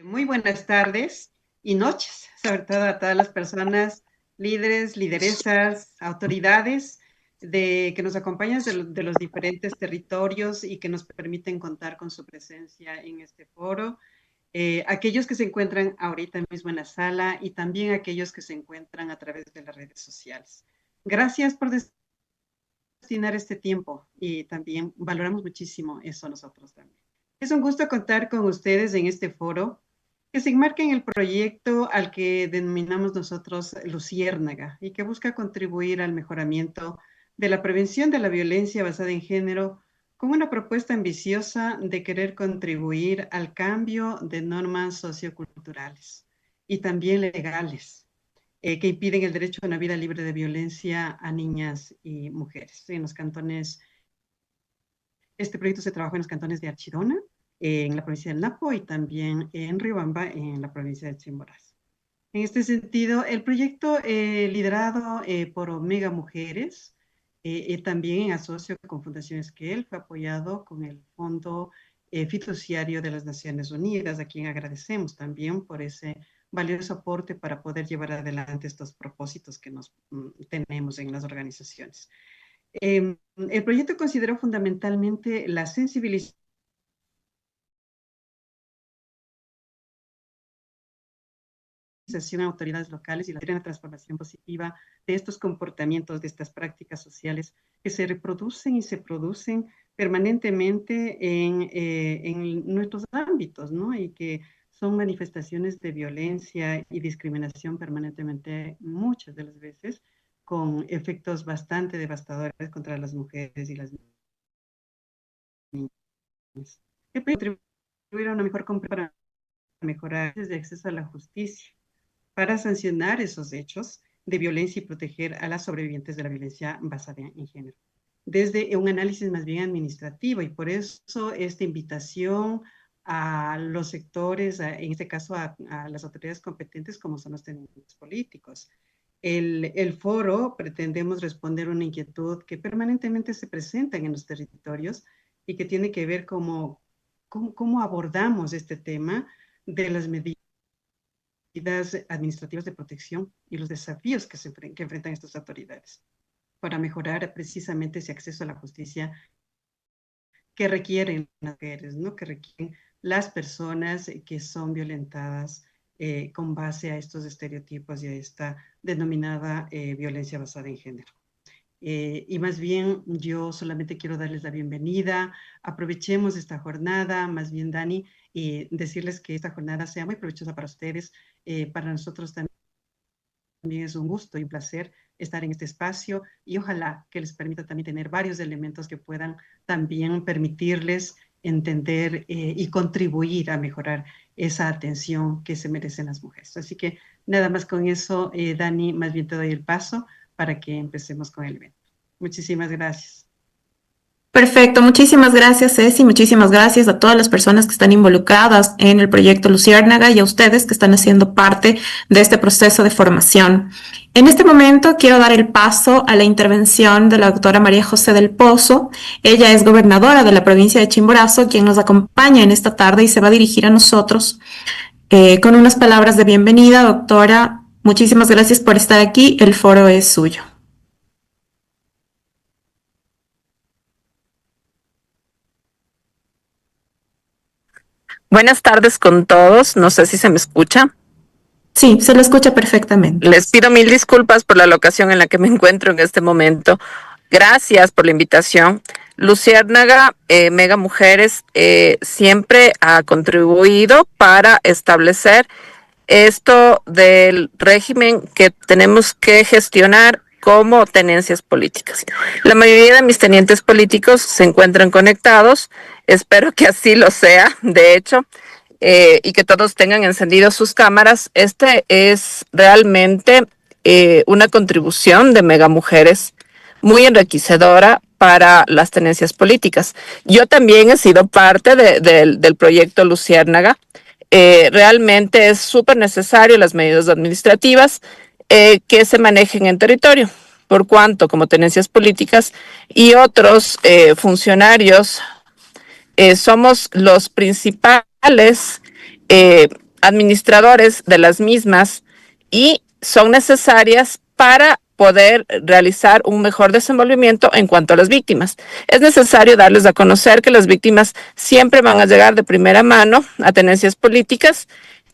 Muy buenas tardes y noches, sobre todo a todas las personas, líderes, lideresas, autoridades que nos acompañan de los diferentes territorios y que nos permiten contar con su presencia en este foro. Aquellos que se encuentran ahorita mismo en la sala y también aquellos que se encuentran a través de las redes sociales. Gracias por destinar este tiempo y también valoramos muchísimo eso nosotros también. Es un gusto contar con ustedes en este foro que se enmarca en el proyecto al que denominamos nosotros Luciérnaga y que busca contribuir al mejoramiento de la prevención de la violencia basada en género con una propuesta ambiciosa de querer contribuir al cambio de normas socioculturales y también legales que impiden el derecho a una vida libre de violencia a niñas y mujeres. En los cantones, este proyecto se trabajó en los cantones de Archidona, en la provincia del Napo y también en Riobamba, en la provincia de Chimborazo. En este sentido, el proyecto liderado por Omega Mujeres, también en asocio con Fundación Esquel, fue apoyado con el Fondo Fiduciario de las Naciones Unidas, a quien agradecemos también por ese valioso aporte para poder llevar adelante estos propósitos que tenemos en las organizaciones. El proyecto consideró fundamentalmente la sensibilización a autoridades locales y la transformación positiva de estos comportamientos, de estas prácticas sociales que se reproducen y se producen permanentemente en nuestros ámbitos, ¿no? Y que son manifestaciones de violencia y discriminación permanentemente, muchas de las veces, con efectos bastante devastadores contra las mujeres y las niñas. ¿Qué puede contribuir a una mejor comprensión para mejorar el acceso a la justicia, para sancionar esos hechos de violencia y proteger a las sobrevivientes de la violencia basada en género? Desde un análisis más bien administrativo, y por eso esta invitación a los sectores, en este caso a las autoridades competentes como son los tenientes políticos. El foro pretendemos responder una inquietud que permanentemente se presenta en los territorios y que tiene que ver cómo abordamos este tema de las medidas administrativas de protección y los desafíos que enfrentan estas autoridades para mejorar precisamente ese acceso a la justicia que requieren las mujeres, ¿no? Que requieren las personas que son violentadas con base a estos estereotipos y a esta denominada violencia basada en género. Y más bien yo solamente quiero darles la bienvenida, aprovechemos esta jornada, más bien Dani, y decirles que esta jornada sea muy provechosa para ustedes, para nosotros también es un gusto y un placer estar en este espacio y ojalá que les permita también tener varios elementos que puedan también permitirles entender y contribuir a mejorar esa atención que se merecen las mujeres. Así que nada más con eso, Dani, más bien te doy el paso para que empecemos con el evento. Muchísimas gracias. Perfecto, muchísimas gracias Ceci, muchísimas gracias a todas las personas que están involucradas en el proyecto Luciérnaga y a ustedes que están haciendo parte de este proceso de formación. En este momento quiero dar el paso a la intervención de la doctora María José del Pozo. Ella es gobernadora de la provincia de Chimborazo, quien nos acompaña en esta tarde y se va a dirigir a nosotros con unas palabras de bienvenida. Doctora, muchísimas gracias por estar aquí, el foro es suyo. Buenas tardes con todos. No sé si se me escucha. Sí, se lo escucha perfectamente. Les pido mil disculpas por la locación en la que me encuentro en este momento. Gracias por la invitación. Luciérnaga, Mega Mujeres, siempre ha contribuido para establecer esto del régimen que tenemos que gestionar como tenencias políticas. La mayoría de mis tenientes políticos se encuentran conectados, espero que así lo sea, de hecho, y que todos tengan encendidas sus cámaras. Este es realmente una contribución de Mega Mujeres muy enriquecedora para las tenencias políticas. Yo también he sido parte del proyecto Luciérnaga. Realmente es súper necesario las medidas administrativas que se manejen en territorio, por cuanto como tenencias políticas y otros funcionarios somos los principales administradores de las mismas y son necesarias para poder realizar un mejor desenvolvimiento en cuanto a las víctimas. Es necesario darles a conocer que las víctimas siempre van a llegar de primera mano a tenencias políticas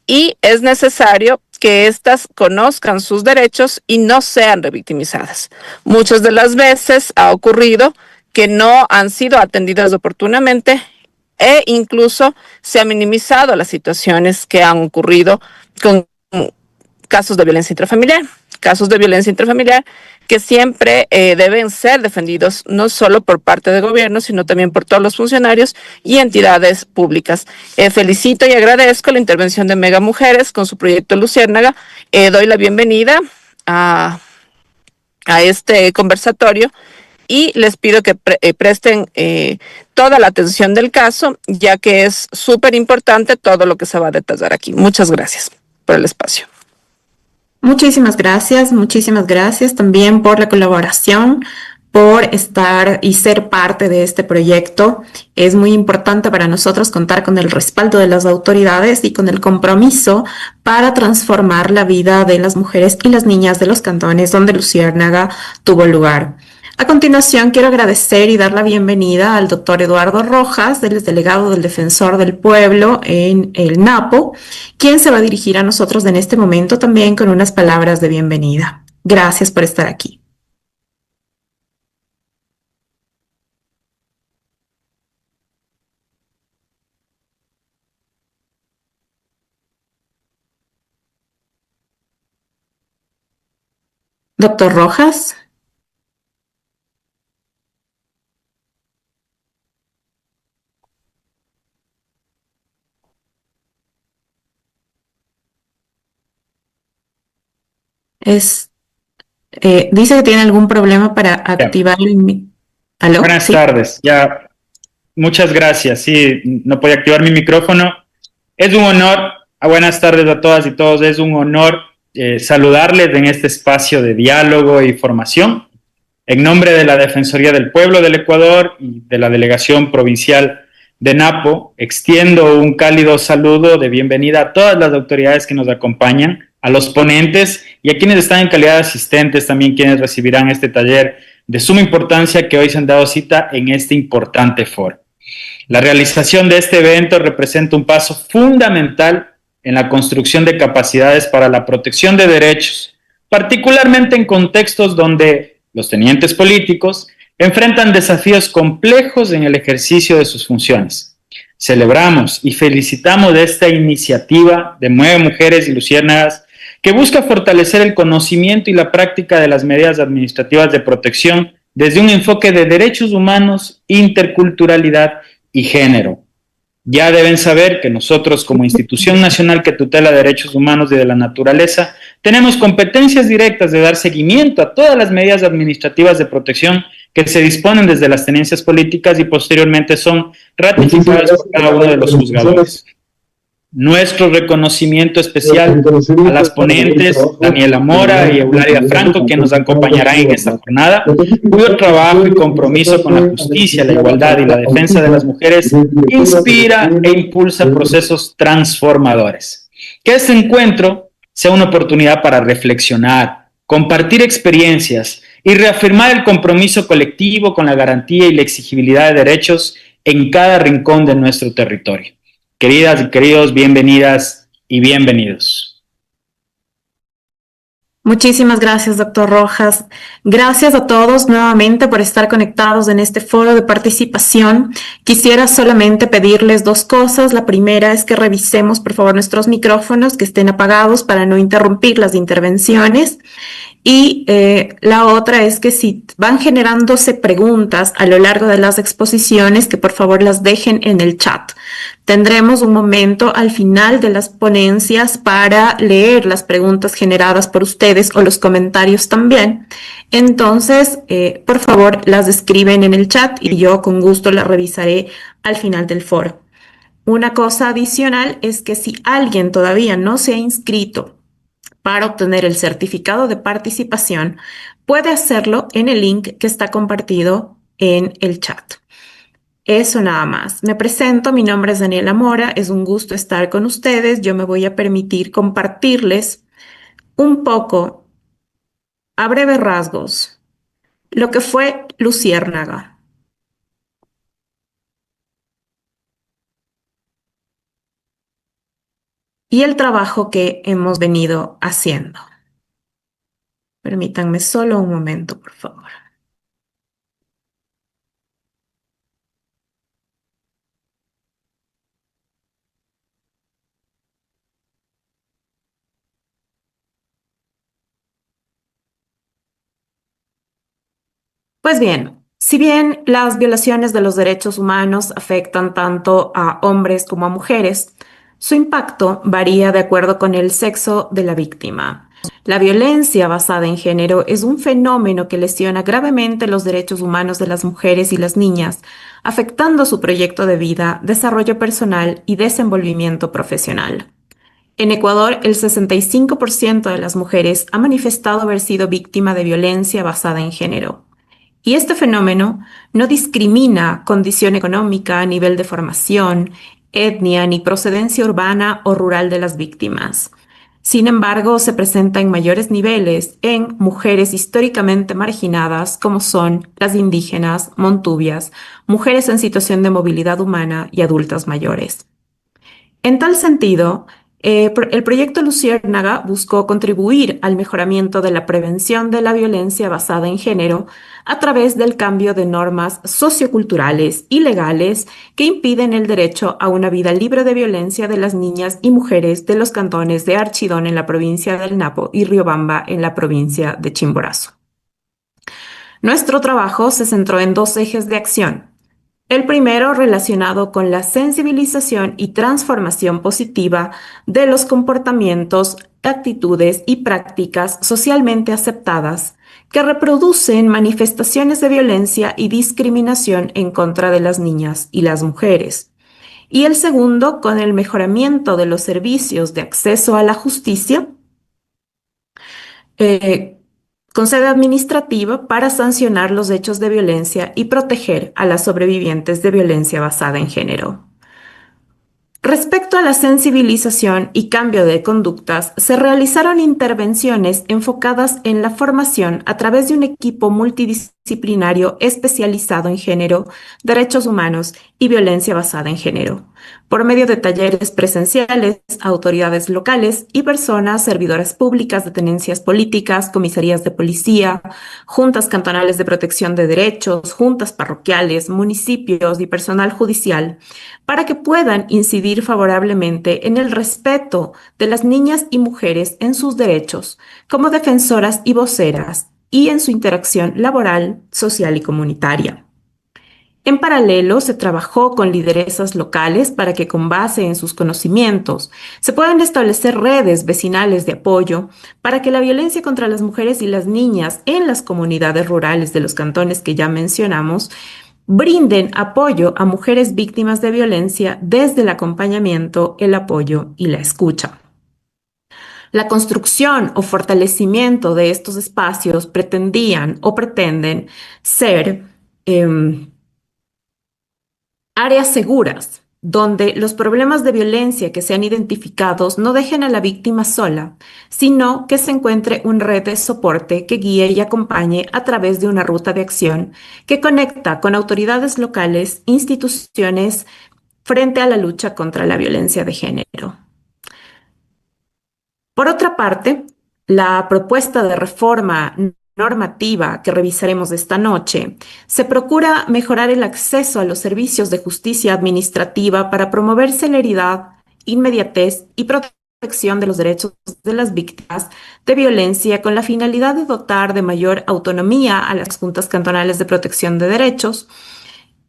y es necesario que éstas conozcan sus derechos y no sean revictimizadas. Muchas de las veces ha ocurrido que no han sido atendidas oportunamente e incluso se han minimizado las situaciones que han ocurrido con casos de violencia intrafamiliar. Casos de violencia intrafamiliar que siempre deben ser defendidos no solo por parte del gobierno, sino también por todos los funcionarios y entidades públicas. Felicito y agradezco la intervención de Mega Mujeres con su proyecto Luciérnaga. Doy la bienvenida a este conversatorio y les pido que presten toda la atención del caso, ya que es súper importante todo lo que se va a detallar aquí. Muchas gracias por el espacio. Muchísimas gracias también por la colaboración, por estar y ser parte de este proyecto. Es muy importante para nosotros contar con el respaldo de las autoridades y con el compromiso para transformar la vida de las mujeres y las niñas de los cantones donde Luciérnaga tuvo lugar. A continuación, quiero agradecer y dar la bienvenida al doctor Eduardo Rojas, él es delegado del Defensor del Pueblo en el Napo, quien se va a dirigir a nosotros en este momento también con unas palabras de bienvenida. Gracias por estar aquí. Doctor Rojas. Dice que tiene algún problema para activar el ¿Aló? Buenas tardes. Ya, muchas gracias. Sí, no podía activar mi micrófono. Es un honor. Buenas tardes a todas y todos. Es un honor saludarles en este espacio de diálogo y formación. En nombre de la Defensoría del Pueblo del Ecuador y de la Delegación Provincial de Napo, extiendo un cálido saludo de bienvenida a todas las autoridades que nos acompañan, a los ponentes y a quienes están en calidad de asistentes, también quienes recibirán este taller de suma importancia que hoy se han dado cita en este importante foro. La realización de este evento representa un paso fundamental en la construcción de capacidades para la protección de derechos, particularmente en contextos donde los tenientes políticos enfrentan desafíos complejos en el ejercicio de sus funciones. Celebramos y felicitamos de esta iniciativa de Mueve Mujeres y Luciérnagas que busca fortalecer el conocimiento y la práctica de las medidas administrativas de protección desde un enfoque de derechos humanos, interculturalidad y género. Ya deben saber que nosotros, como institución nacional que tutela derechos humanos y de la naturaleza, tenemos competencias directas de dar seguimiento a todas las medidas administrativas de protección que se disponen desde las tenencias políticas y posteriormente son ratificadas por cada uno de los juzgadores. Nuestro reconocimiento especial a las ponentes Daniela Mora y Eulalia Franco, que nos acompañarán en esta jornada, cuyo trabajo y compromiso con la justicia, la igualdad y la defensa de las mujeres inspira e impulsa procesos transformadores. Que este encuentro sea una oportunidad para reflexionar, compartir experiencias y reafirmar el compromiso colectivo con la garantía y la exigibilidad de derechos en cada rincón de nuestro territorio. Queridas y queridos, bienvenidas y bienvenidos. Muchísimas gracias, doctor Rojas. Gracias a todos nuevamente por estar conectados en este foro de participación. Quisiera solamente pedirles dos cosas. La primera es que revisemos, por favor, nuestros micrófonos, que estén apagados para no interrumpir las intervenciones. Y la otra es que si van generándose preguntas a lo largo de las exposiciones, que por favor las dejen en el chat. Tendremos un momento al final de las ponencias para leer las preguntas generadas por ustedes o los comentarios también. Entonces, por favor, las escriben en el chat y yo con gusto las revisaré al final del foro. Una cosa adicional es que si alguien todavía no se ha inscrito para obtener el certificado de participación, puede hacerlo en el link que está compartido en el chat. Eso nada más. Me presento, mi nombre es Daniela Mora, es un gusto estar con ustedes. Yo me voy a permitir compartirles un poco, a breves rasgos, lo que fue Luciérnaga y el trabajo que hemos venido haciendo. Permítanme solo un momento, por favor. Pues bien, si bien las violaciones de los derechos humanos afectan tanto a hombres como a mujeres, su impacto varía de acuerdo con el sexo de la víctima. La violencia basada en género es un fenómeno que lesiona gravemente los derechos humanos de las mujeres y las niñas, afectando su proyecto de vida, desarrollo personal y desenvolvimiento profesional. En Ecuador, el 65% de las mujeres ha manifestado haber sido víctima de violencia basada en género. Y este fenómeno no discrimina condición económica, nivel de formación, etnia ni procedencia urbana o rural de las víctimas. Sin embargo, se presenta en mayores niveles en mujeres históricamente marginadas como son las indígenas, montubias, mujeres en situación de movilidad humana y adultas mayores. En tal sentido, el proyecto Luciérnaga buscó contribuir al mejoramiento de la prevención de la violencia basada en género a través del cambio de normas socioculturales y legales que impiden el derecho a una vida libre de violencia de las niñas y mujeres de los cantones de Archidón en la provincia del Napo y Riobamba en la provincia de Chimborazo. Nuestro trabajo se centró en dos ejes de acción. El primero relacionado con la sensibilización y transformación positiva de los comportamientos, actitudes y prácticas socialmente aceptadas que reproducen manifestaciones de violencia y discriminación en contra de las niñas y las mujeres. Y el segundo con el mejoramiento de los servicios de acceso a la justicia eh, con sede administrativa para sancionar los hechos de violencia y proteger a las sobrevivientes de violencia basada en género. Respecto a la sensibilización y cambio de conductas, se realizaron intervenciones enfocadas en la formación a través de un equipo multidisciplinario especializado en género, derechos humanos y violencia basada en género, por medio de talleres presenciales, autoridades locales y personas servidoras públicas de tenencias políticas, comisarías de policía, juntas cantonales de protección de derechos, juntas parroquiales, municipios y personal judicial, para que puedan incidir favorablemente en el respeto de las niñas y mujeres en sus derechos como defensoras y voceras y en su interacción laboral, social y comunitaria. En paralelo, se trabajó con lideresas locales para que, con base en sus conocimientos, se puedan establecer redes vecinales de apoyo para que la violencia contra las mujeres y las niñas en las comunidades rurales de los cantones que ya mencionamos brinden apoyo a mujeres víctimas de violencia desde el acompañamiento, el apoyo y la escucha. La construcción o fortalecimiento de estos espacios pretendían o pretenden ser áreas seguras, donde los problemas de violencia que sean identificados no dejen a la víctima sola, sino que se encuentre una red de soporte que guíe y acompañe a través de una ruta de acción que conecta con autoridades locales, instituciones, frente a la lucha contra la violencia de género. Por otra parte, la propuesta de reforma normativa que revisaremos esta noche, se procura mejorar el acceso a los servicios de justicia administrativa para promover celeridad, inmediatez y protección de los derechos de las víctimas de violencia con la finalidad de dotar de mayor autonomía a las juntas cantonales de protección de derechos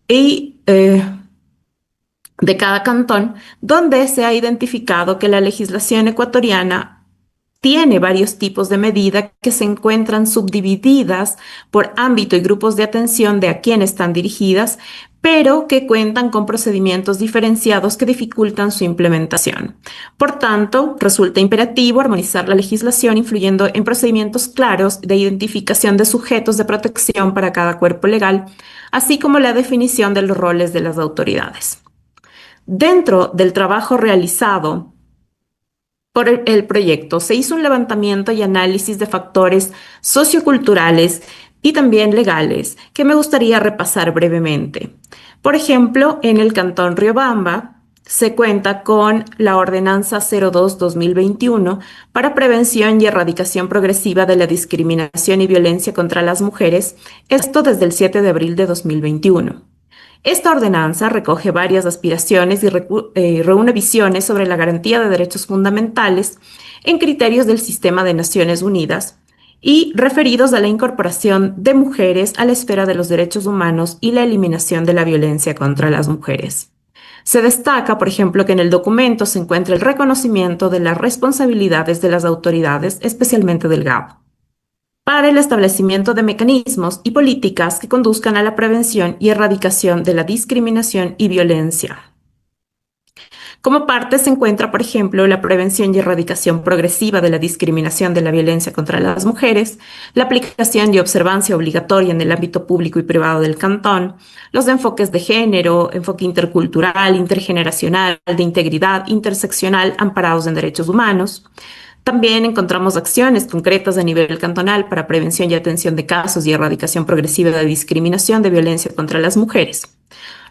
y de cada cantón, donde se ha identificado que la legislación ecuatoriana tiene varios tipos de medida que se encuentran subdivididas por ámbito y grupos de atención de a quién están dirigidas, pero que cuentan con procedimientos diferenciados que dificultan su implementación. Por tanto, resulta imperativo armonizar la legislación influyendo en procedimientos claros de identificación de sujetos de protección para cada cuerpo legal, así como la definición de los roles de las autoridades. Dentro del trabajo realizado por el proyecto, se hizo un levantamiento y análisis de factores socioculturales y también legales que me gustaría repasar brevemente. Por ejemplo, en el Cantón Riobamba se cuenta con la Ordenanza 02-2021 para prevención y erradicación progresiva de la discriminación y violencia contra las mujeres, esto desde el 7 de abril de 2021. Esta ordenanza recoge varias aspiraciones y reúne visiones sobre la garantía de derechos fundamentales en criterios del sistema de Naciones Unidas y referidos a la incorporación de mujeres a la esfera de los derechos humanos y la eliminación de la violencia contra las mujeres. Se destaca, por ejemplo, que en el documento se encuentra el reconocimiento de las responsabilidades de las autoridades, especialmente del GAB, para el establecimiento de mecanismos y políticas que conduzcan a la prevención y erradicación de la discriminación y violencia. Como parte se encuentra, por ejemplo, la prevención y erradicación progresiva de la discriminación de la violencia contra las mujeres, la aplicación y observancia obligatoria en el ámbito público y privado del cantón, los enfoques de género, enfoque intercultural, intergeneracional, de integridad, interseccional, amparados en derechos humanos. También encontramos acciones concretas a nivel cantonal para prevención y atención de casos y erradicación progresiva de discriminación de violencia contra las mujeres.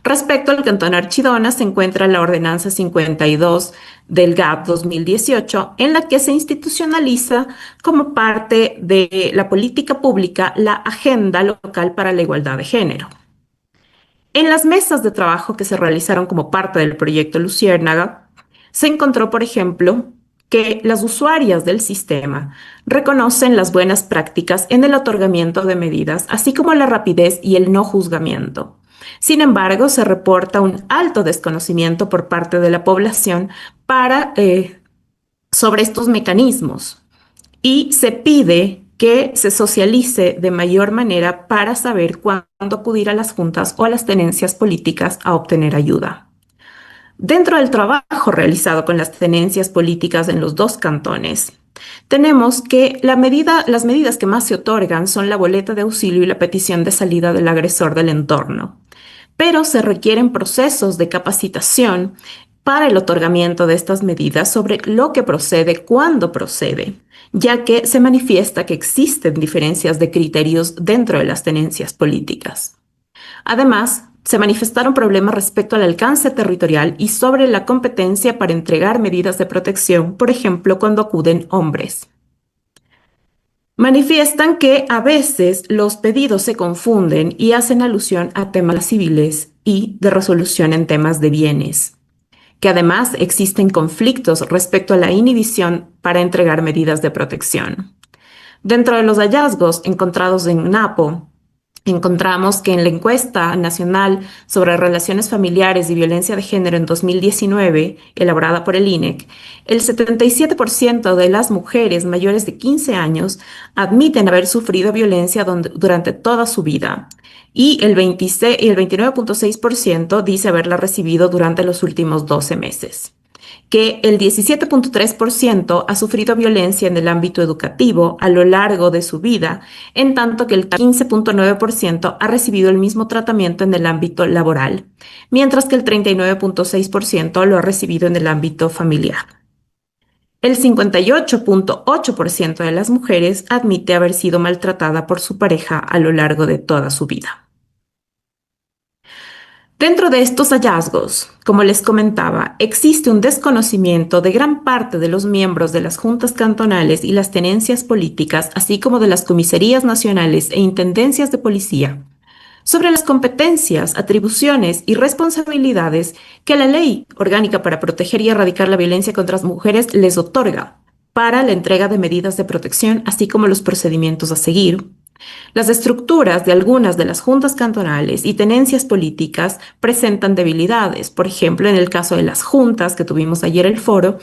Respecto al Cantón Archidona se encuentra la Ordenanza 52 del GAB 2018, en la que se institucionaliza como parte de la política pública la Agenda Local para la Igualdad de Género. En las mesas de trabajo que se realizaron como parte del proyecto Luciérnaga, se encontró, por ejemplo, que las usuarias del sistema reconocen las buenas prácticas en el otorgamiento de medidas, así como la rapidez y el no juzgamiento. Sin embargo, se reporta un alto desconocimiento por parte de la población sobre estos mecanismos y se pide que se socialice de mayor manera para saber cuándo acudir a las juntas o a las tenencias políticas a obtener ayuda. Dentro del trabajo realizado con las tenencias políticas en los dos cantones, tenemos que las medidas que más se otorgan son la boleta de auxilio y la petición de salida del agresor del entorno, pero se requieren procesos de capacitación para el otorgamiento de estas medidas sobre lo que procede, cuándo procede, ya que se manifiesta que existen diferencias de criterios dentro de las tenencias políticas. Además, se manifestaron problemas respecto al alcance territorial y sobre la competencia para entregar medidas de protección, por ejemplo, cuando acuden hombres. Manifiestan que a veces los pedidos se confunden y hacen alusión a temas civiles y de resolución en temas de bienes, que además existen conflictos respecto a la inhibición para entregar medidas de protección. Dentro de los hallazgos encontrados en Napo, encontramos que en la encuesta nacional sobre relaciones familiares y violencia de género en 2019, elaborada por el INEC, el 77% de las mujeres mayores de 15 años admiten haber sufrido violencia durante toda su vida y el 29.6% dice haberla recibido durante los últimos 12 meses. Que el 17.3% ha sufrido violencia en el ámbito educativo a lo largo de su vida, en tanto que el 15.9% ha recibido el mismo tratamiento en el ámbito laboral, mientras que el 39.6% lo ha recibido en el ámbito familiar. El 58.8% de las mujeres admite haber sido maltratada por su pareja a lo largo de toda su vida. Dentro de estos hallazgos, como les comentaba, existe un desconocimiento de gran parte de los miembros de las juntas cantonales y las tenencias políticas, así como de las comisarías nacionales e intendencias de policía, sobre las competencias, atribuciones y responsabilidades que la Ley Orgánica para Proteger y Erradicar la Violencia contra las Mujeres les otorga para la entrega de medidas de protección, así como los procedimientos a seguir. Las estructuras de algunas de las juntas cantonales y tenencias políticas presentan debilidades. Por ejemplo, en el caso de las juntas, que tuvimos ayer el foro,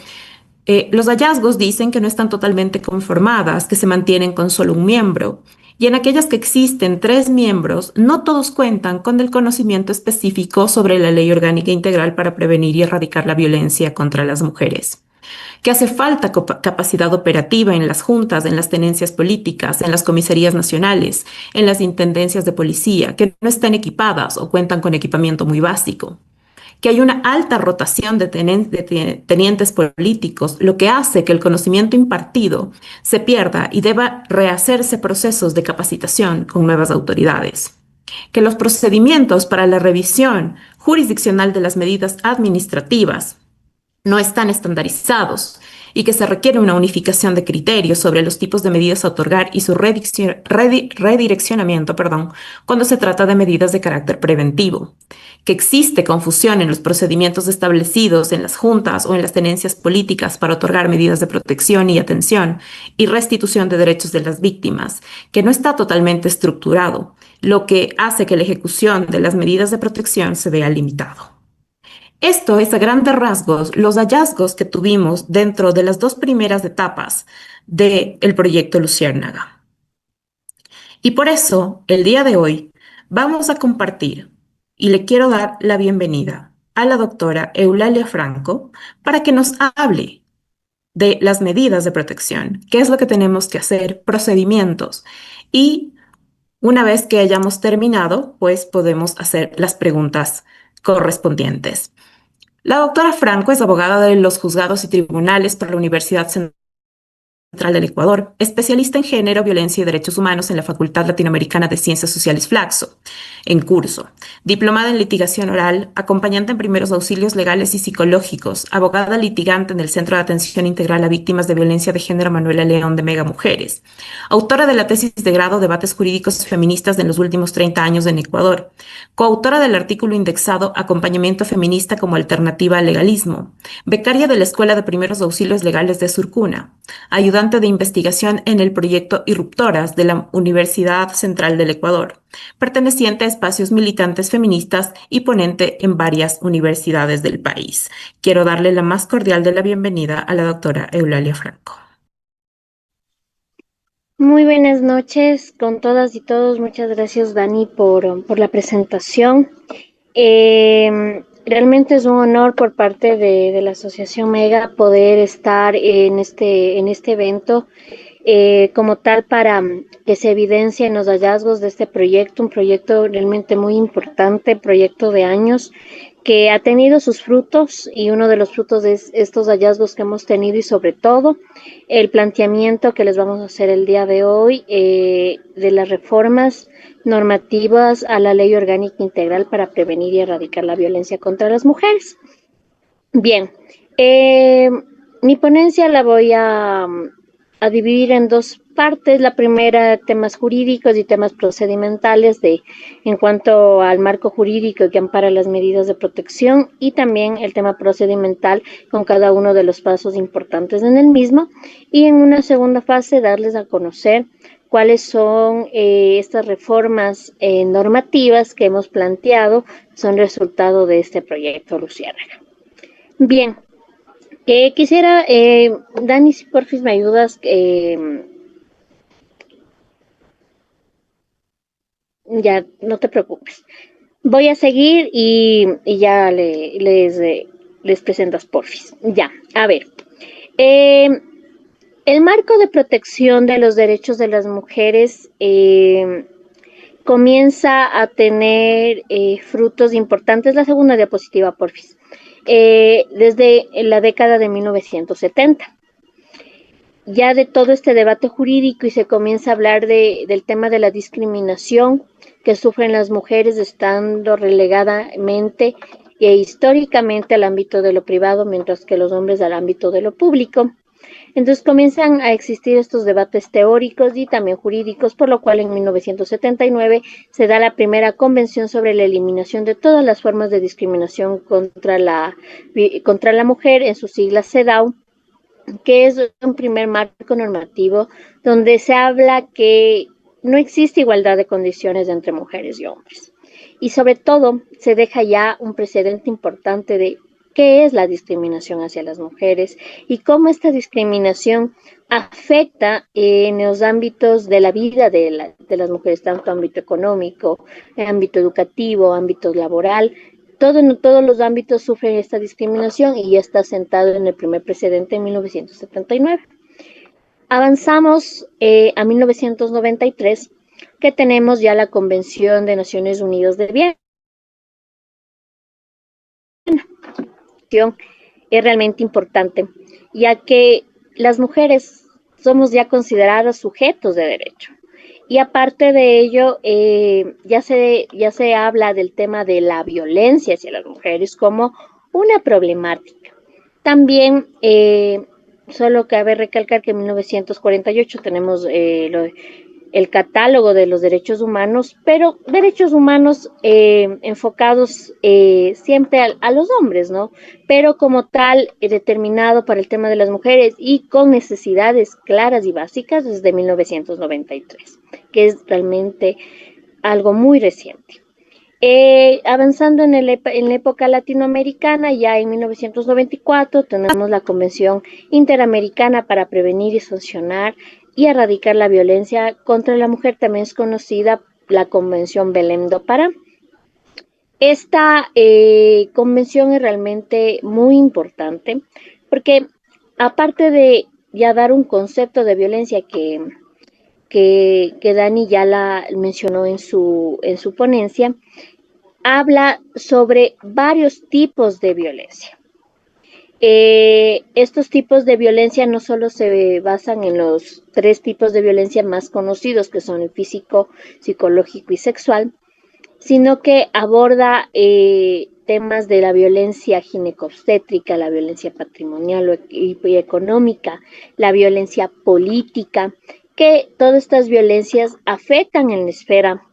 Los hallazgos dicen que no están totalmente conformadas, que se mantienen con solo un miembro. Y en aquellas que existen 3 miembros, no todos cuentan con el conocimiento específico sobre la Ley Orgánica Integral para prevenir y erradicar la violencia contra las mujeres. Que hace falta capacidad operativa en las juntas, en las tenencias políticas, en las comisarías nacionales, en las intendencias de policía, que no están equipadas o cuentan con equipamiento muy básico. Que hay una alta rotación de tenientes políticos, lo que hace que el conocimiento impartido se pierda y deba rehacerse procesos de capacitación con nuevas autoridades. Que los procedimientos para la revisión jurisdiccional de las medidas administrativas no están estandarizados y que se requiere una unificación de criterios sobre los tipos de medidas a otorgar y su redireccionamiento, cuando se trata de medidas de carácter preventivo, que existe confusión en los procedimientos establecidos en las juntas o en las tenencias políticas para otorgar medidas de protección y atención y restitución de derechos de las víctimas, que no está totalmente estructurado, lo que hace que la ejecución de las medidas de protección se vea limitado. Esto es a grandes rasgos los hallazgos que tuvimos dentro de las 2 primeras etapas del proyecto Luciérnaga. Y por eso, el día de hoy, vamos a compartir y le quiero dar la bienvenida a la doctora Eulalia Franco para que nos hable de las medidas de protección, qué es lo que tenemos que hacer, procedimientos y una vez que hayamos terminado, pues podemos hacer las preguntas correspondientes. La doctora Franco es abogada de los juzgados y tribunales por la Universidad Central del Ecuador, especialista en género, violencia y derechos humanos en la Facultad Latinoamericana de Ciencias Sociales Flaxo, en curso, diplomada en litigación oral, acompañante en primeros auxilios legales y psicológicos, abogada litigante en el Centro de Atención Integral a Víctimas de Violencia de Género Manuela León de Mega Mujeres, autora de la tesis de grado Debates Jurídicos Feministas en los últimos 30 años en Ecuador, coautora del artículo indexado Acompañamiento Feminista como Alternativa al Legalismo, becaria de la Escuela de Primeros Auxilios Legales de Surcuna, ayudante de investigación en el proyecto Irruptoras de la Universidad Central del Ecuador, perteneciente a espacios militantes feministas y ponente en varias universidades del país. Quiero darle la más cordial de la bienvenida a la doctora Eulalia Franco. Muy buenas noches con todas y todos. Muchas gracias, Dani, por la presentación. Realmente es un honor por parte de la Asociación Mega poder estar en este evento como tal para que se evidencien los hallazgos de este proyecto, un proyecto realmente muy importante, proyecto de años que ha tenido sus frutos y uno de los frutos de estos hallazgos que hemos tenido y sobre todo el planteamiento que les vamos a hacer el día de hoy de las reformas normativas a la Ley Orgánica Integral para prevenir y erradicar la violencia contra las mujeres. Bien, mi ponencia la voy a dividir en 2 partes. La primera, temas jurídicos y temas procedimentales en cuanto al marco jurídico que ampara las medidas de protección y también el tema procedimental con cada uno de los pasos importantes en el mismo. Y en una segunda fase, darles a conocer cuáles son estas reformas normativas que hemos planteado, son resultado de este proyecto Luciérnaga. Bien, quisiera, Dani, si porfis me ayudas, ya no te preocupes. Voy a seguir y ya les presentas porfis. Ya, a ver. El marco de protección de los derechos de las mujeres comienza a tener frutos importantes. La segunda diapositiva, porfis. Desde la década de 1970. Ya de todo este debate jurídico y se comienza a hablar del tema de la discriminación que sufren las mujeres estando relegadamente e históricamente al ámbito de lo privado, mientras que los hombres al ámbito de lo público. Entonces comienzan a existir estos debates teóricos y también jurídicos, por lo cual en 1979 se da la primera convención sobre la eliminación de todas las formas de discriminación contra la mujer, en sus siglas CEDAW, que es un primer marco normativo donde se habla que no existe igualdad de condiciones entre mujeres y hombres. Y sobre todo se deja ya un precedente importante de qué es la discriminación hacia las mujeres y cómo esta discriminación afecta en los ámbitos de la vida de las mujeres, tanto ámbito económico, ámbito educativo, ámbito laboral. Todos los ámbitos sufren esta discriminación y ya está sentado en el primer precedente en 1979. Avanzamos a 1993, que tenemos ya la Convención de Naciones Unidas de Viena. Es realmente importante, ya que las mujeres somos ya consideradas sujetos de derecho. Y aparte de ello, ya se habla del tema de la violencia hacia las mujeres como una problemática. También, solo cabe recalcar que en 1948 tenemos el catálogo de los derechos humanos, pero derechos humanos enfocados siempre a los hombres, ¿no? Pero como tal, determinado para el tema de las mujeres y con necesidades claras y básicas desde 1993, que es realmente algo muy reciente. Avanzando en la época latinoamericana, ya en 1994 tenemos la Convención Interamericana para Prevenir y Sancionar y Erradicar la Violencia contra la Mujer, también es conocida la Convención Belém do Pará. Esta convención es realmente muy importante porque aparte de ya dar un concepto de violencia que Dani ya la mencionó en su ponencia, habla sobre varios tipos de violencia. Estos tipos de violencia no solo se basan en los 3 tipos de violencia más conocidos, que son el físico, psicológico y sexual, sino que aborda temas de la violencia ginecobstétrica, la violencia patrimonial y económica, la violencia política, que todas estas violencias afectan en la esfera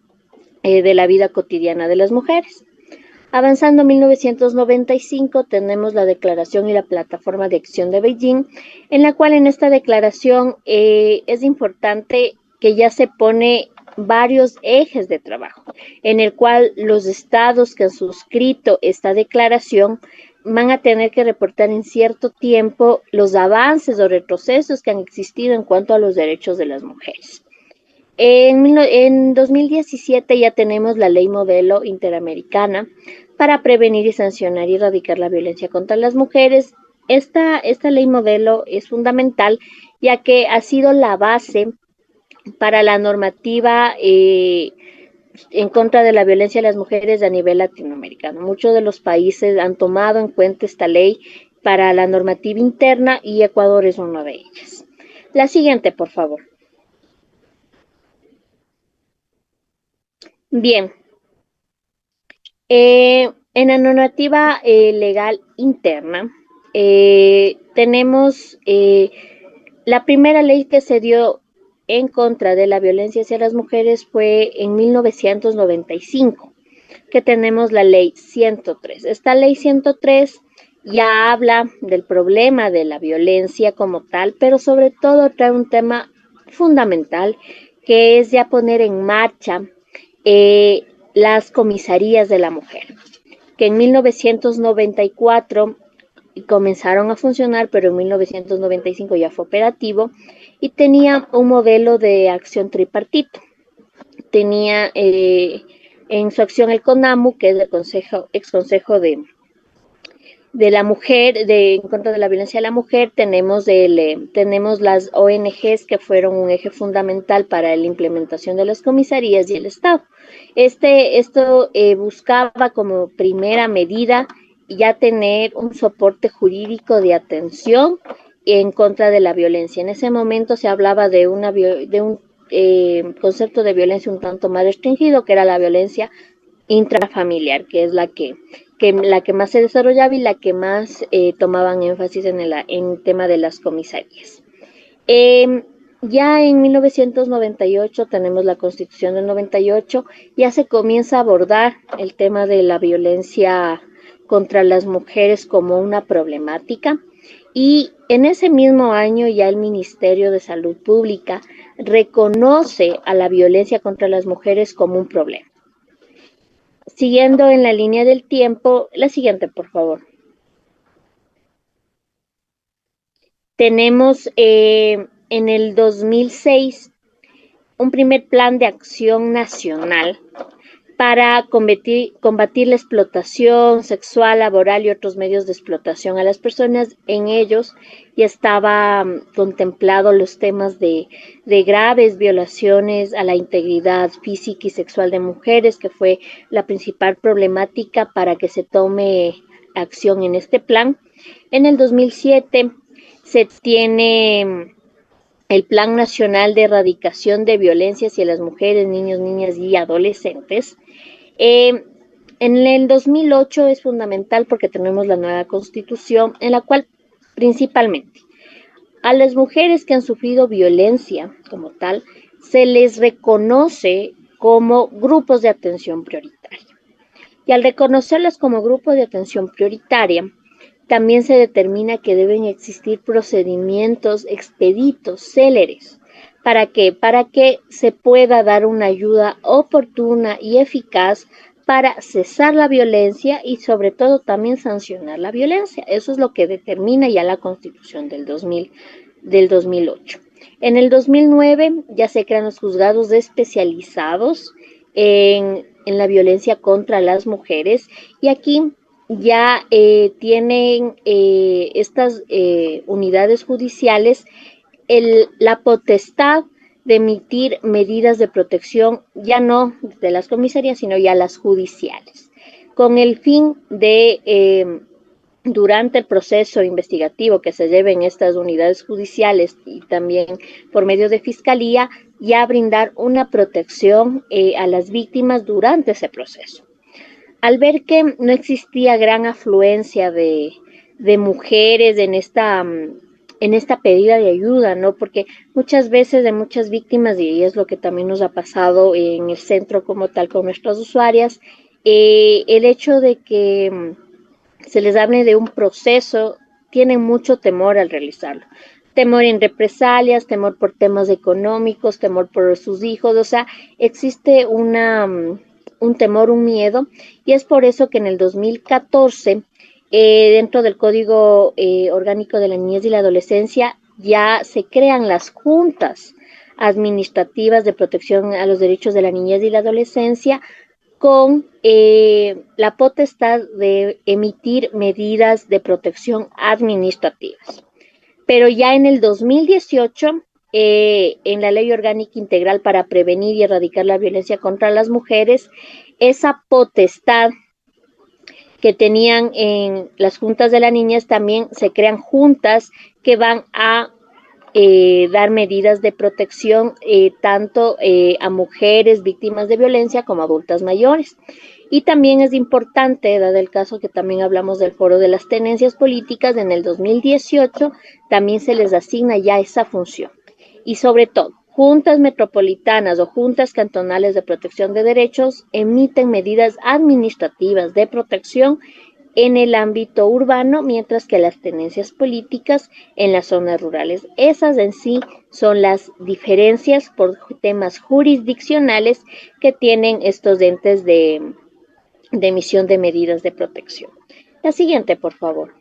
de la vida cotidiana de las mujeres. Avanzando en 1995 tenemos la Declaración y la Plataforma de Acción de Beijing, en la cual en esta declaración es importante que ya se pone varios ejes de trabajo, en el cual los estados que han suscrito esta declaración van a tener que reportar en cierto tiempo los avances o retrocesos que han existido en cuanto a los derechos de las mujeres. En 2017 ya tenemos la Ley Modelo Interamericana para prevenir y sancionar y erradicar la violencia contra las mujeres. Esta ley modelo es fundamental ya que ha sido la base para la normativa en contra de la violencia a las mujeres a nivel latinoamericano. Muchos de los países han tomado en cuenta esta ley para la normativa interna y Ecuador es una de ellas. La siguiente, por favor. Bien, en la normativa legal interna tenemos la primera ley que se dio en contra de la violencia hacia las mujeres fue en 1995, que tenemos la ley 103. Esta ley 103 ya habla del problema de la violencia como tal, pero sobre todo trae un tema fundamental que es ya poner en marcha las comisarías de la mujer, que en 1994 comenzaron a funcionar, pero en 1995 ya fue operativo y tenía un modelo de acción tripartito. Tenía en su acción el CONAMU, que es el ex consejo de la mujer, en contra de la violencia de la mujer. Tenemos las ONGs que fueron un eje fundamental para la implementación de las comisarías y el Estado. Esto buscaba como primera medida ya tener un soporte jurídico de atención en contra de la violencia. En ese momento se hablaba de un concepto de violencia un tanto más restringido, que era la violencia intrafamiliar, que es la que más se desarrollaba y la que más tomaban énfasis en el tema de las comisarías. Ya en 1998 tenemos la Constitución del 98, ya se comienza a abordar el tema de la violencia contra las mujeres como una problemática, y en ese mismo año ya el Ministerio de Salud Pública reconoce a la violencia contra las mujeres como un problema. Siguiendo en la línea del tiempo, la siguiente, por favor. Tenemos en el 2006 un primer plan de acción nacional para combatir la explotación sexual, laboral y otros medios de explotación a las personas. En ellos ya estaba contemplado los temas de graves violaciones a la integridad física y sexual de mujeres, que fue la principal problemática para que se tome acción en este plan. En el 2007 se tiene el Plan Nacional de Erradicación de Violencia hacia las Mujeres, Niños, Niñas y Adolescentes. En el 2008 es fundamental porque tenemos la nueva Constitución, en la cual principalmente a las mujeres que han sufrido violencia como tal se les reconoce como grupos de atención prioritaria. Y al reconocerlas como grupos de atención prioritaria, también se determina que deben existir procedimientos expeditos, céleres. ¿Para qué? Para que se pueda dar una ayuda oportuna y eficaz para cesar la violencia y sobre todo también sancionar la violencia. Eso es lo que determina ya la Constitución del 2008. En el 2009 ya se crean los juzgados especializados en la violencia contra las mujeres y aquí ya tienen estas unidades judiciales la potestad de emitir medidas de protección, ya no de las comisarías, sino ya las judiciales, con el fin de, durante el proceso investigativo que se lleve en estas unidades judiciales y también por medio de fiscalía, ya brindar una protección a las víctimas durante ese proceso. Al ver que no existía gran afluencia de mujeres en esta pedida de ayuda, ¿no? Porque muchas veces de muchas víctimas, y es lo que también nos ha pasado en el centro como tal con nuestras usuarias, el hecho de que se les hable de un proceso, tienen mucho temor al realizarlo. Temor en represalias, temor por temas económicos, temor por sus hijos, o sea, existe un temor, un miedo, y es por eso que en el 2014, dentro del Código Orgánico de la Niñez y la Adolescencia, ya se crean las juntas administrativas de protección a los derechos de la niñez y la adolescencia con la potestad de emitir medidas de protección administrativas. Pero ya en el 2018, en la Ley Orgánica Integral para Prevenir y Erradicar la Violencia contra las Mujeres, esa potestad que tenían en las juntas de la niñez, también se crean juntas que van a dar medidas de protección tanto a mujeres víctimas de violencia como a adultas mayores. Y también es importante, dado el caso que también hablamos del Foro de las Tenencias Políticas, en el 2018 también se les asigna ya esa función. Y sobre todo, juntas metropolitanas o juntas cantonales de protección de derechos emiten medidas administrativas de protección en el ámbito urbano, mientras que las tenencias políticas en las zonas rurales. Esas en sí son las diferencias por temas jurisdiccionales que tienen estos entes de emisión de medidas de protección. La siguiente, por favor.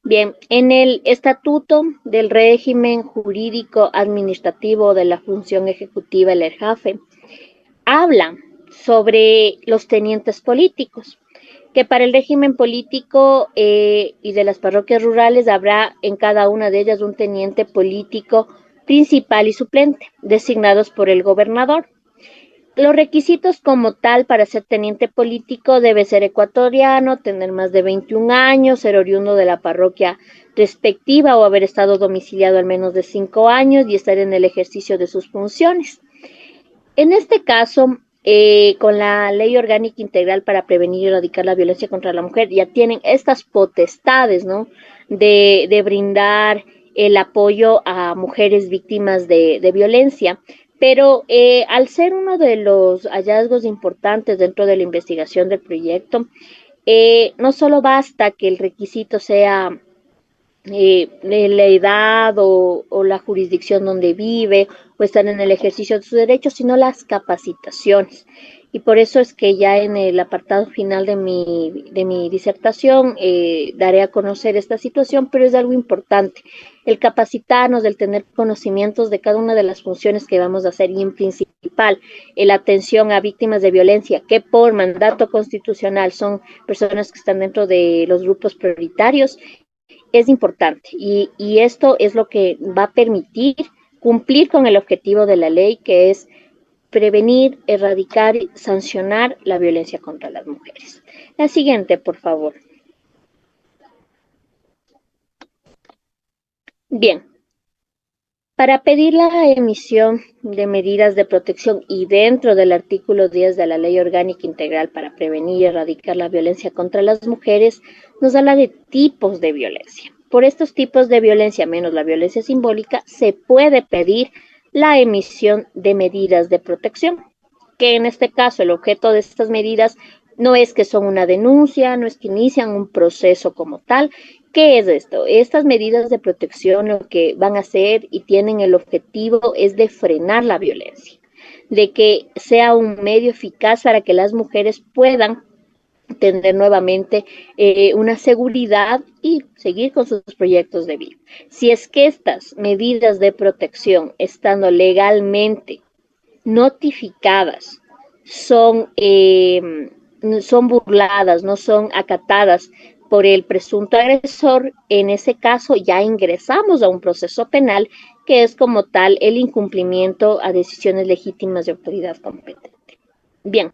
Bien, en el Estatuto del Régimen Jurídico Administrativo de la Función Ejecutiva, el ERJAFE, habla sobre los tenientes políticos, que para el régimen político y de las parroquias rurales habrá en cada una de ellas un teniente político principal y suplente, designados por el gobernador. Los requisitos como tal para ser teniente político: debe ser ecuatoriano, tener más de 21 años, ser oriundo de la parroquia respectiva o haber estado domiciliado al menos de 5 años y estar en el ejercicio de sus funciones. En este caso, con la Ley Orgánica Integral para Prevenir y Erradicar la Violencia contra la Mujer, ya tienen estas potestades, ¿no?, de brindar el apoyo a mujeres víctimas de violencia. Pero al ser uno de los hallazgos importantes dentro de la investigación del proyecto, no solo basta que el requisito sea la edad o la jurisdicción donde vive o estar en el ejercicio de sus derechos, sino las capacitaciones. Y por eso es que ya en el apartado final de mi disertación daré a conocer esta situación, pero es algo importante, el capacitarnos, el tener conocimientos de cada una de las funciones que vamos a hacer y en principal la atención a víctimas de violencia, que por mandato constitucional son personas que están dentro de los grupos prioritarios, es importante. Y esto es lo que va a permitir cumplir con el objetivo de la ley, que es prevenir, erradicar y sancionar la violencia contra las mujeres. La siguiente, por favor. Bien, para pedir la emisión de medidas de protección y dentro del artículo 10 de la Ley Orgánica Integral para prevenir y erradicar la violencia contra las mujeres, nos habla de tipos de violencia. Por estos tipos de violencia, menos la violencia simbólica, se puede pedir la emisión de medidas de protección, que en este caso el objeto de estas medidas no es que son una denuncia, no es que inician un proceso como tal. ¿Qué es esto? Estas medidas de protección lo que van a hacer y tienen el objetivo es de frenar la violencia, de que sea un medio eficaz para que las mujeres puedan tener nuevamente una seguridad y seguir con sus proyectos de vida. Si es que estas medidas de protección, estando legalmente notificadas, son burladas, no son acatadas por el presunto agresor, en ese caso ya ingresamos a un proceso penal que es como tal el incumplimiento a decisiones legítimas de autoridad competente. Bien,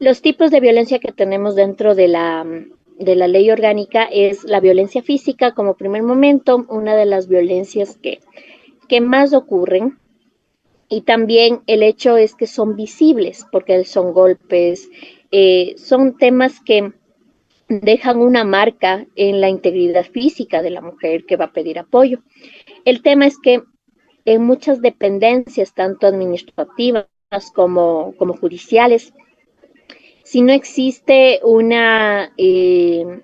los tipos de violencia que tenemos dentro de la ley orgánica es la violencia física como primer momento, una de las violencias que más ocurren, y también el hecho es que son visibles porque son golpes, son temas que dejan una marca en la integridad física de la mujer que va a pedir apoyo. El tema es que en muchas dependencias, tanto administrativas como judiciales, si no existe una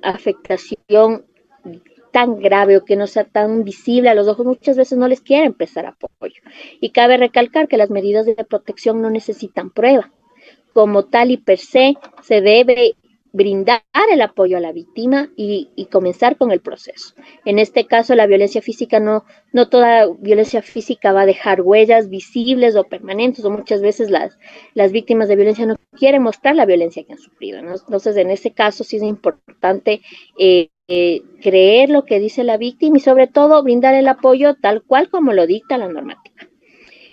afectación tan grave o que no sea tan visible a los ojos, muchas veces no les quieren prestar apoyo. Y cabe recalcar que las medidas de protección no necesitan prueba. Como tal y per se debe brindar el apoyo a la víctima y comenzar con el proceso. En este caso, la violencia física, no toda violencia física va a dejar huellas visibles o permanentes, o muchas veces las víctimas de violencia no quieren mostrar la violencia que han sufrido, ¿no? Entonces, en este caso sí es importante creer lo que dice la víctima y sobre todo brindar el apoyo tal cual como lo dicta la normativa.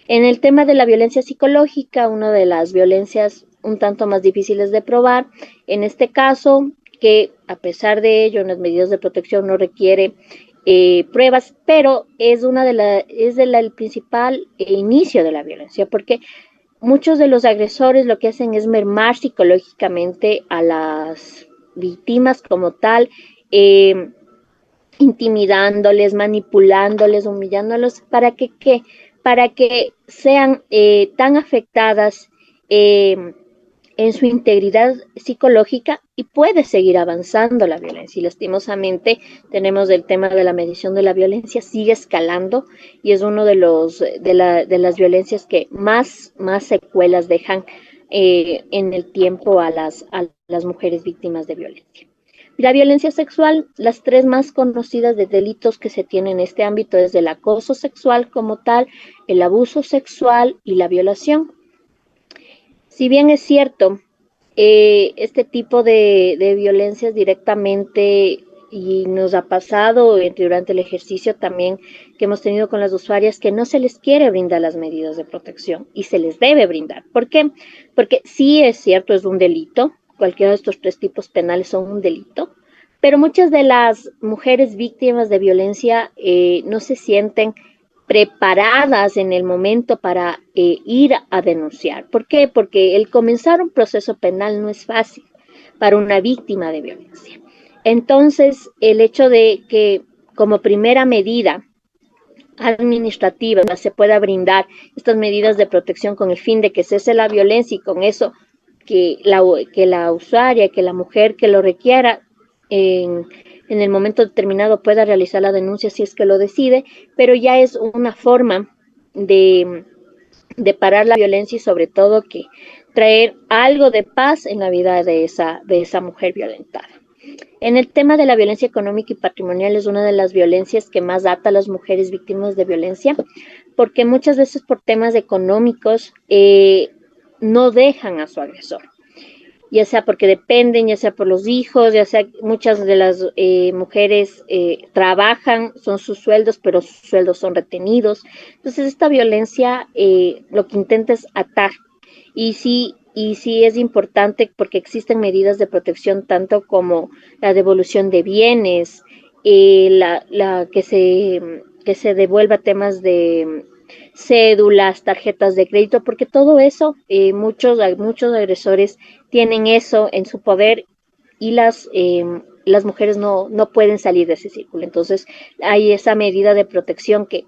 En el tema de la violencia psicológica, una de las violencias un tanto más difíciles de probar, en este caso, que a pesar de ello, en las medidas de protección no requiere pruebas, pero es el principal inicio de la violencia, porque muchos de los agresores lo que hacen es mermar psicológicamente a las víctimas como tal, intimidándoles, manipulándoles, humillándolos, para que sean tan afectadas en su integridad psicológica y puede seguir avanzando la violencia. Y lastimosamente tenemos el tema de la medición de la violencia, sigue escalando y es uno de las violencias que más secuelas dejan en el tiempo a las mujeres víctimas de violencia. La violencia sexual, las tres más conocidas de delitos que se tienen en este ámbito es el acoso sexual como tal, el abuso sexual y la violación. Si bien es cierto, este tipo de violencias directamente, y nos ha pasado durante el ejercicio también que hemos tenido con las usuarias, que no se les quiere brindar las medidas de protección y se les debe brindar. ¿Por qué? Porque sí es cierto, es un delito, cualquiera de estos tres tipos penales son un delito, pero muchas de las mujeres víctimas de violencia no se sienten preparadas en el momento para ir a denunciar. ¿Por qué? Porque el comenzar un proceso penal no es fácil para una víctima de violencia. Entonces, el hecho de que como primera medida administrativa se pueda brindar estas medidas de protección con el fin de que cese la violencia y con eso que la usuaria, que la mujer que lo requiera en el momento determinado pueda realizar la denuncia si es que lo decide, pero ya es una forma de de parar la violencia y sobre todo que traer algo de paz en la vida de esa mujer violentada. En el tema de la violencia económica y patrimonial es una de las violencias que más ata a las mujeres víctimas de violencia, porque muchas veces por temas económicos no dejan a su agresor, ya sea porque dependen, ya sea por los hijos, ya sea muchas de las mujeres trabajan, son sus sueldos, pero sus sueldos son retenidos. Entonces esta violencia lo que intenta es atar y sí es importante porque existen medidas de protección tanto como la devolución de bienes, que se devuelva temas de cédulas, tarjetas de crédito, porque todo eso, muchos agresores tienen eso en su poder y las mujeres no pueden salir de ese círculo. Entonces hay esa medida de protección que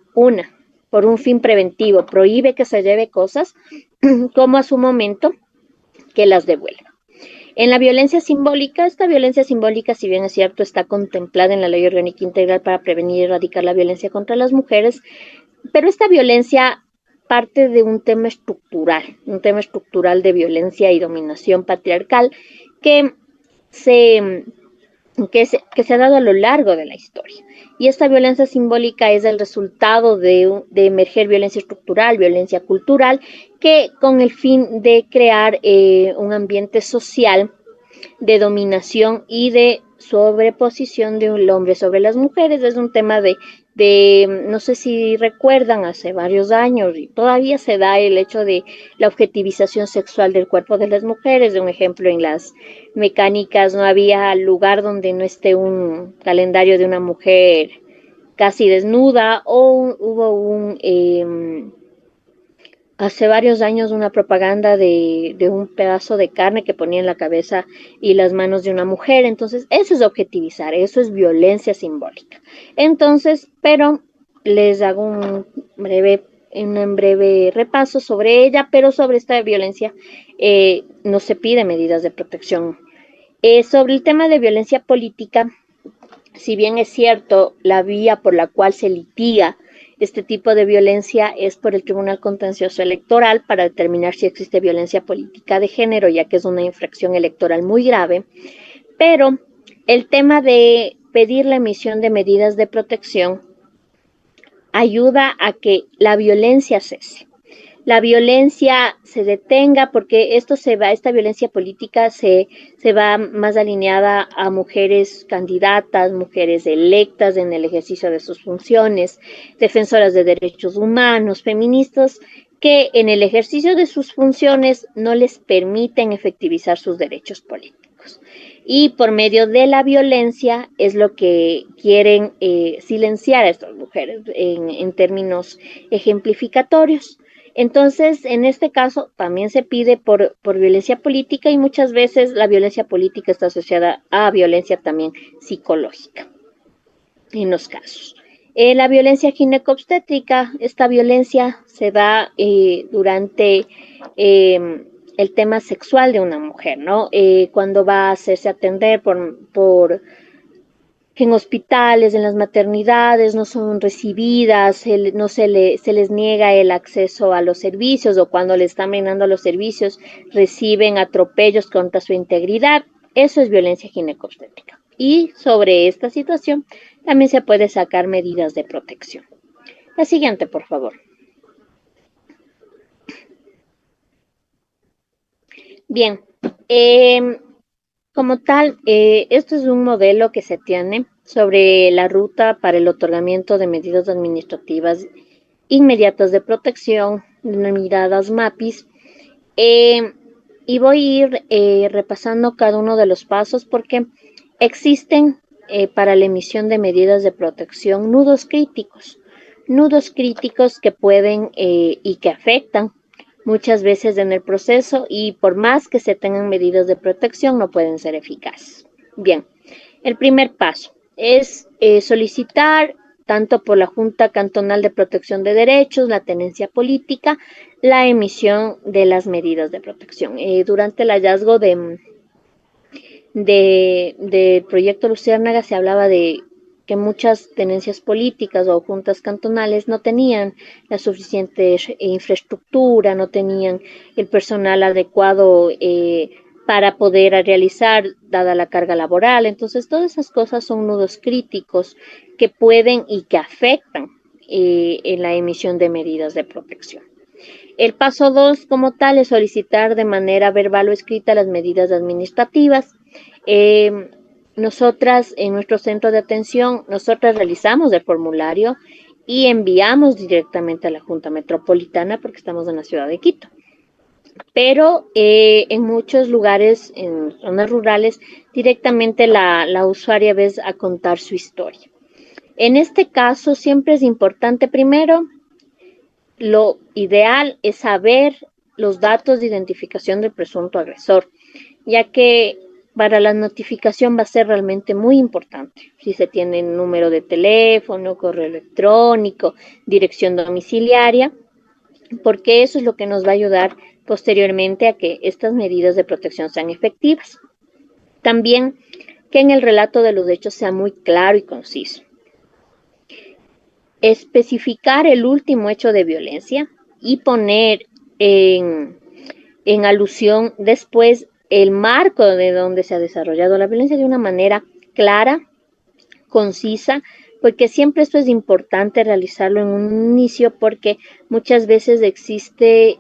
por un fin preventivo, prohíbe que se lleve cosas como a su momento que las devuelva. En la violencia simbólica, esta violencia simbólica, si bien es cierto, está contemplada en la Ley Orgánica Integral para prevenir y erradicar la violencia contra las mujeres, pero esta violencia parte de un tema estructural de violencia y dominación patriarcal que se ha dado a lo largo de la historia. Y esta violencia simbólica es el resultado de emerger violencia estructural, violencia cultural, que con el fin de crear un ambiente social de dominación y de sobreposición de un hombre sobre las mujeres. Es un tema no sé si recuerdan, hace varios años, y todavía se da el hecho de la objetivización sexual del cuerpo de las mujeres. De un ejemplo, en las mecánicas no había lugar donde no esté un calendario de una mujer casi desnuda, o hubo hace varios años una propaganda de un pedazo de carne que ponía en la cabeza y las manos de una mujer. Entonces, eso es objetivizar, eso es violencia simbólica. Entonces, pero les hago un breve repaso sobre ella, pero sobre esta violencia no se pide medidas de protección. Sobre el tema de violencia política, si bien es cierto, la vía por la cual se litiga este tipo de violencia es por el Tribunal Contencioso Electoral para determinar si existe violencia política de género, ya que es una infracción electoral muy grave, pero el tema de pedir la emisión de medidas de protección ayuda a que la violencia cese. La violencia se detenga porque esta violencia política se va más alineada a mujeres candidatas, mujeres electas en el ejercicio de sus funciones, defensoras de derechos humanos, feministas, que en el ejercicio de sus funciones no les permiten efectivizar sus derechos políticos. Y por medio de la violencia es lo que quieren silenciar a estas mujeres en términos ejemplificatorios. Entonces, en este caso, también se pide por violencia política y muchas veces la violencia política está asociada a violencia también psicológica en los casos. La violencia ginecobstétrica, esta violencia se da durante el tema sexual de una mujer, ¿no? Cuando va a hacerse atender en hospitales, en las maternidades, no son recibidas, se les niega el acceso a los servicios, o cuando le están brindando los servicios reciben atropellos contra su integridad. Eso es violencia ginecobstétrica. Y sobre esta situación también se puede sacar medidas de protección. La siguiente, por favor. Bien, como tal, esto es un modelo que se tiene sobre la ruta para el otorgamiento de medidas administrativas inmediatas de protección, denominadas MAPIs, y voy a ir repasando cada uno de los pasos porque existen para la emisión de medidas de protección nudos críticos que pueden y que afectan muchas veces en el proceso, y por más que se tengan medidas de protección no pueden ser eficaces. Bien, el primer paso es solicitar tanto por la Junta Cantonal de Protección de Derechos, la tenencia política, la emisión de las medidas de protección. Durante el hallazgo del proyecto Luciérnaga se hablaba de que muchas tenencias políticas o juntas cantonales no tenían la suficiente infraestructura, no tenían el personal adecuado para poder realizar, dada la carga laboral. Entonces, todas esas cosas son nudos críticos que pueden y que afectan en la emisión de medidas de protección. El paso 2, como tal, es solicitar de manera verbal o escrita las medidas administrativas. Nosotras, en nuestro centro de atención, nosotras realizamos el formulario y enviamos directamente a la Junta Metropolitana porque estamos en la ciudad de Quito. Pero en muchos lugares, en zonas rurales, directamente la usuaria va a contar su historia. En este caso, siempre es importante, primero, lo ideal es saber los datos de identificación del presunto agresor, ya que para la notificación va a ser realmente muy importante. Si se tiene número de teléfono, correo electrónico, dirección domiciliaria, porque eso es lo que nos va a ayudar posteriormente a que estas medidas de protección sean efectivas. También que en el relato de los hechos sea muy claro y conciso. Especificar el último hecho de violencia y poner en alusión después el marco de donde se ha desarrollado la violencia de una manera clara, concisa, porque siempre esto es importante realizarlo en un inicio porque muchas veces existe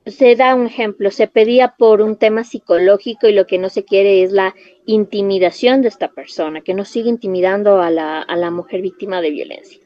se da un ejemplo, se pedía por un tema psicológico y lo que no se quiere es la intimidación de esta persona, que no siga intimidando a la mujer víctima de violencia.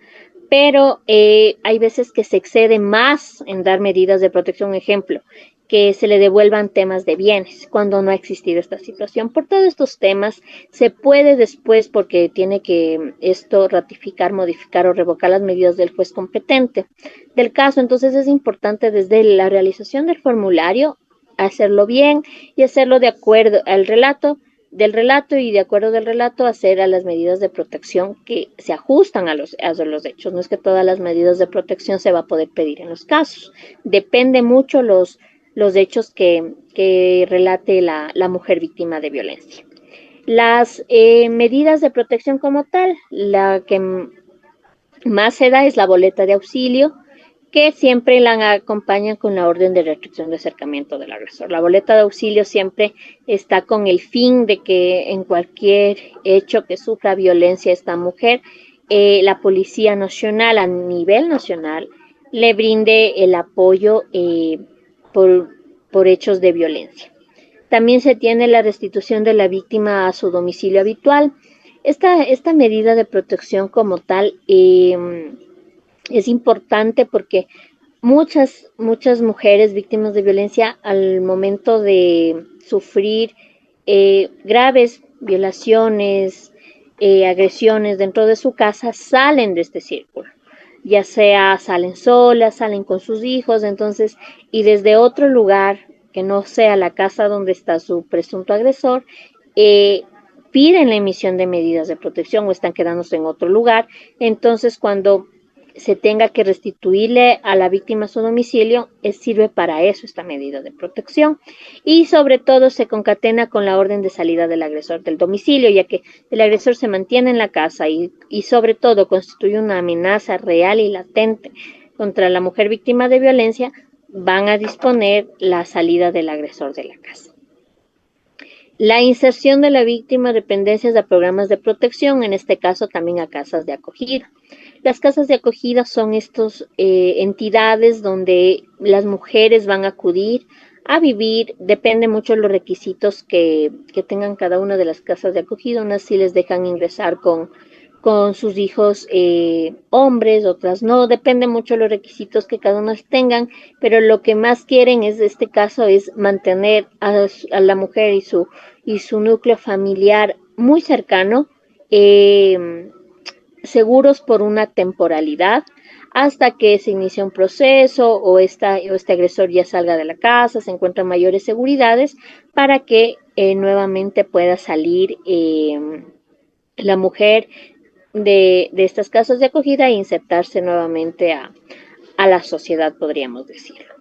Pero hay veces que se excede más en dar medidas de protección, ejemplo, que se le devuelvan temas de bienes cuando no ha existido esta situación. Por todos estos temas se puede después, porque tiene que esto ratificar, modificar o revocar las medidas del juez competente del caso. Entonces es importante desde la realización del formulario hacerlo bien y hacerlo de acuerdo al relato y de acuerdo del relato hacer a las medidas de protección que se ajustan a los hechos. No es que todas las medidas de protección se va a poder pedir en los casos. Depende mucho los hechos que relate la mujer víctima de violencia. Las medidas de protección como tal, la que más se da es la boleta de auxilio, que siempre la acompañan con la orden de restricción de acercamiento del agresor. La boleta de auxilio siempre está con el fin de que en cualquier hecho que sufra violencia esta mujer, la Policía Nacional a nivel nacional le brinde el apoyo por hechos de violencia. También se tiene la restitución de la víctima a su domicilio habitual. Esta medida de protección como tal es importante porque muchas mujeres víctimas de violencia al momento de sufrir graves violaciones, agresiones dentro de su casa, salen de este círculo. Ya sea salen solas, salen con sus hijos, entonces, y desde otro lugar que no sea la casa donde está su presunto agresor, piden la emisión de medidas de protección o están quedándose en otro lugar. Entonces, cuando se tenga que restituirle a la víctima su domicilio, sirve para eso esta medida de protección. Y sobre todo se concatena con la orden de salida del agresor del domicilio, ya que el agresor se mantiene en la casa y sobre todo constituye una amenaza real y latente contra la mujer víctima de violencia, van a disponer la salida del agresor de la casa. La inserción de la víctima de dependencias a programas de protección, en este caso también a casas de acogida. Las casas de acogida son estas entidades donde las mujeres van a acudir a vivir. Depende mucho de los requisitos que tengan cada una de las casas de acogida. Unas sí les dejan ingresar con sus hijos hombres, otras no. Depende mucho de los requisitos que cada uno tengan, pero lo que más quieren en este caso es mantener a la mujer y su núcleo familiar muy cercano, seguros por una temporalidad hasta que se inicie un proceso o este agresor ya salga de la casa, se encuentran mayores seguridades para que nuevamente pueda salir la mujer de estas casas de acogida e insertarse nuevamente a la sociedad, podríamos decirlo.